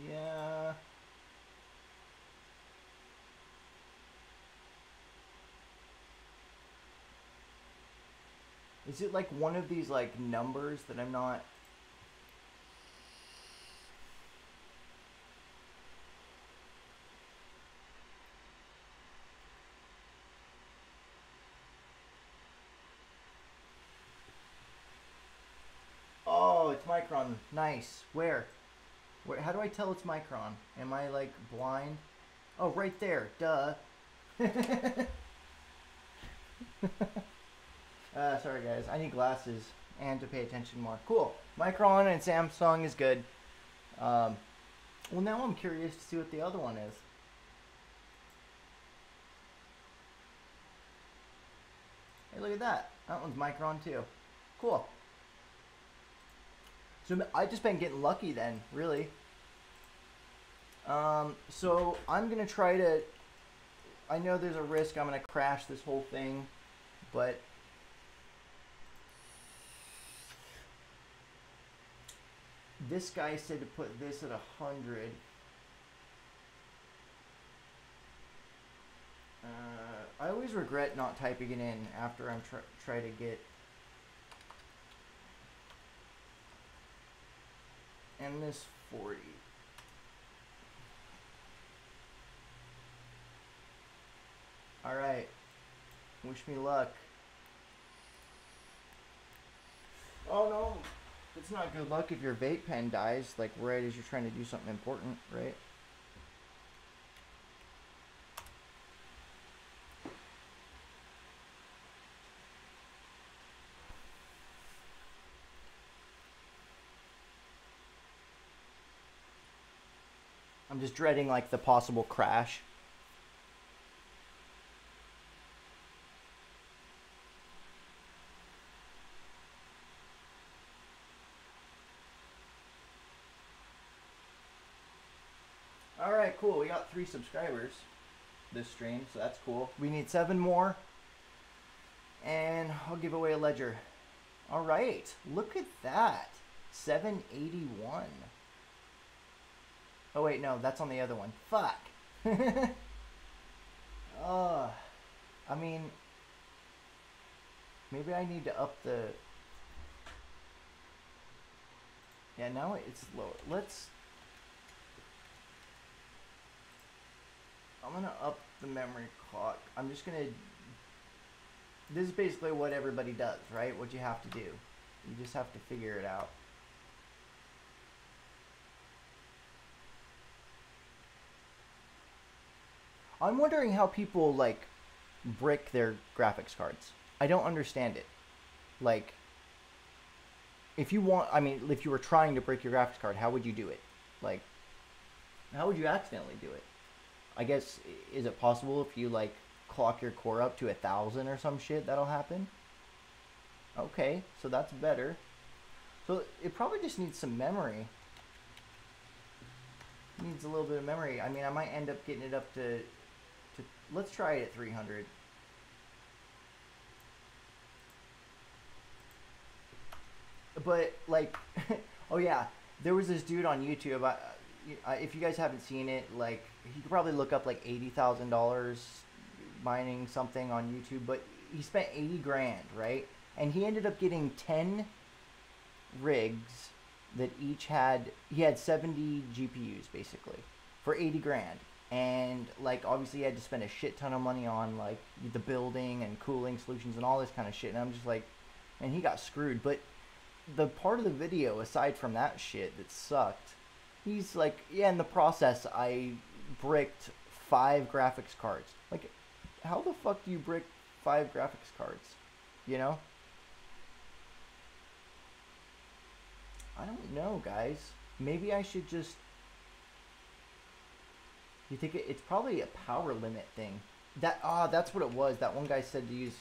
Yeah. Is it like one of these like numbers that I'm not... Oh, it's micron. Nice. Where? Where? How do I tell it's micron? Am I like blind? Oh, right there. Duh. Sorry guys. I need glasses and to pay attention more. Cool. Micron and Samsung is good. Well, now I'm curious to see what the other one is. Hey, look at that. That one's micron too. Cool. So I just been getting lucky then, really. So I'm gonna try to... I know there's a risk I'm gonna crash this whole thing, but... This guy said to put this at 100. I always regret not typing it in after I'm try to get... And this 40. Alright. Wish me luck. Oh no! It's not good luck if your vape pen dies, like right as you're trying to do something important, right? I'm just dreading like the possible crash. Alright, cool. We got 3 subscribers this stream, so that's cool. We need 7 more. And I'll give away a ledger. Alright, look at that. 781. Oh wait, no, that's on the other one. Fuck. I mean, maybe I need to up the... Yeah, now it's lower. Let's... I'm gonna up the memory clock. I'm just gonna... This is basically what everybody does, right? What you have to do. You just have to figure it out. I'm wondering how people, like, brick their graphics cards. I don't understand it. Like, if you want... I mean, if you were trying to brick your graphics card, how would you do it? Like, how would you accidentally do it? I guess, is it possible if you, like, clock your core up to 1,000 or some shit, that'll happen? Okay, so that's better. So it probably just needs some memory. It needs a little bit of memory. I mean, I might end up getting it up to let's try it at 300. But, like, oh yeah, there was this dude on YouTube, if you guys haven't seen it, like, he could probably look up, like, $80,000 mining something on YouTube, but he spent 80 grand, right? And he ended up getting 10 rigs that each had, he had 70 GPUs, basically, for 80 grand. And, like, obviously he had to spend a shit ton of money on, like, the building and cooling solutions and all this kind of shit. And I'm just like, man, he got screwed. But the part of the video, aside from that shit that sucked, he's like, yeah, in the process, I bricked 5 graphics cards. Like, how the fuck do you brick 5 graphics cards? You know? I don't know, guys. Maybe I should just... You think it's probably a power limit thing. That's what it was. That one guy said to use.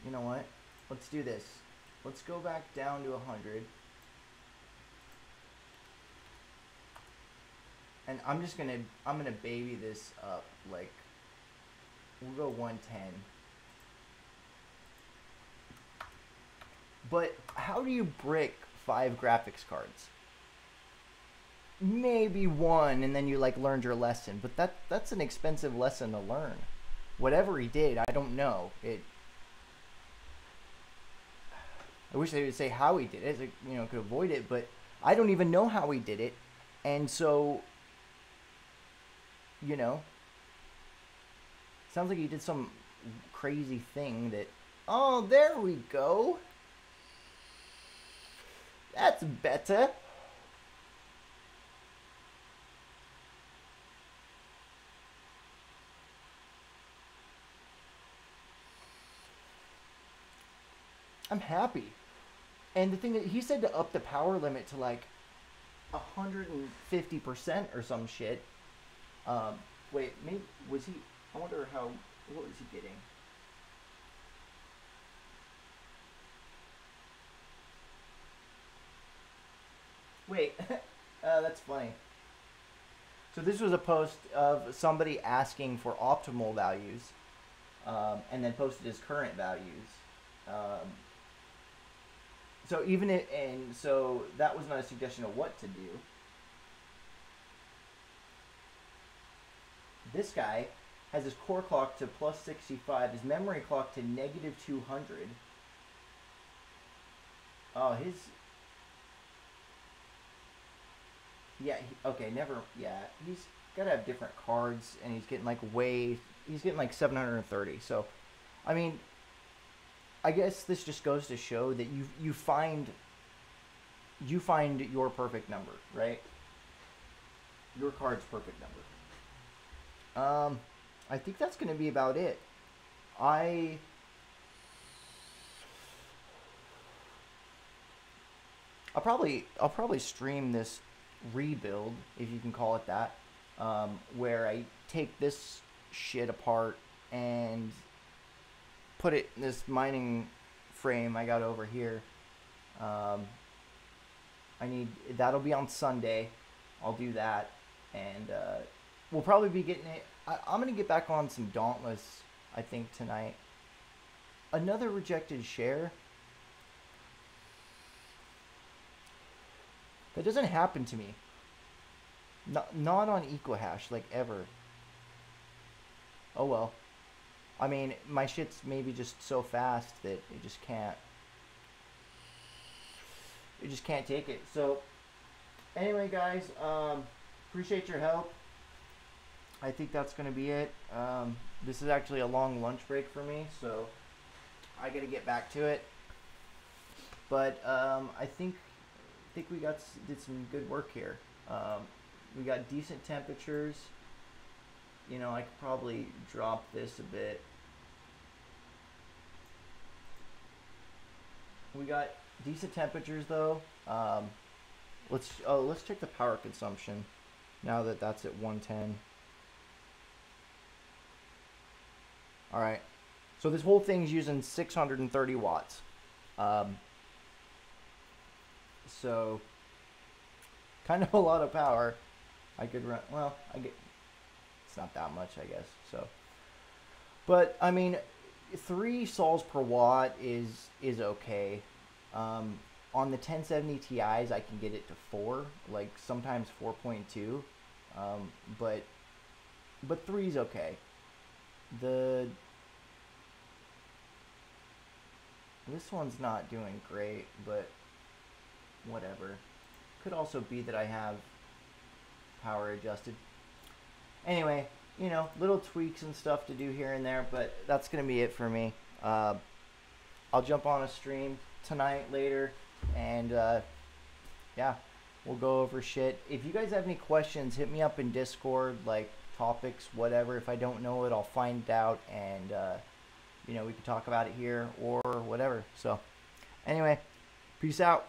You know what? Let's do this. Let's go back down to 100. And I'm gonna baby this up. Like, we'll go 110. But how do you brick 5 graphics cards? Maybe one, and then you like learned your lesson. But that's an expensive lesson to learn. Whatever he did, I don't know. I wish they would say how he did it. Like, you know, could avoid it, but I don't even know how he did it, and so, you know, sounds like he did some crazy thing that. Oh, there we go. That's better. I'm happy. And the thing that he said to up the power limit to like 150% or some shit. Wait, maybe was he? I wonder what was he getting? Wait, that's funny. So this was a post of somebody asking for optimal values, and then posted his current values. Um, so that was not a suggestion of what to do. This guy has his core clock to plus 65, his memory clock to negative 200. Oh, he's got to have different cards, and he's getting like 730. So, I mean, I guess this just goes to show that you find your perfect number, right? Your card's perfect number. I think that's going to be about it. I'll probably stream this rebuild, if you can call it that, where I take this shit apart and put it in this mining frame I got over here. That'll be on Sunday. I'll do that, and we'll probably be getting it. I'm gonna get back on some Dauntless, I think, tonight. Another rejected share. That doesn't happen to me. Not on EcoHash, like, ever. Oh well. I mean, my shit's maybe just so fast that it just can't take it. So, anyway, guys, appreciate your help. I think that's going to be it. This is actually a long lunch break for me, so I got to get back to it. But I think we did some good work here. We got decent temperatures. You know, I could probably drop this a bit. We got decent temperatures though. Let's check the power consumption now that that's at 110. All right. So this whole thing's using 630 watts. So kind of a lot of power. I could run. Well, it's not that much, I guess. So, but I mean, 3 sols per watt is okay. On the 1070 Ti's, I can get it to 4, like sometimes 4.2. But 3 is okay. This one's not doing great, but whatever. Could also be that I have power adjusted. Anyway, you know, little tweaks and stuff to do here and there, but that's gonna be it for me. I'll jump on a stream tonight later, and yeah, we'll go over shit. If you guys have any questions, hit me up in Discord, like topics, whatever. If I don't know it, I'll find out, and you know, we can talk about it here or whatever. So anyway, peace out.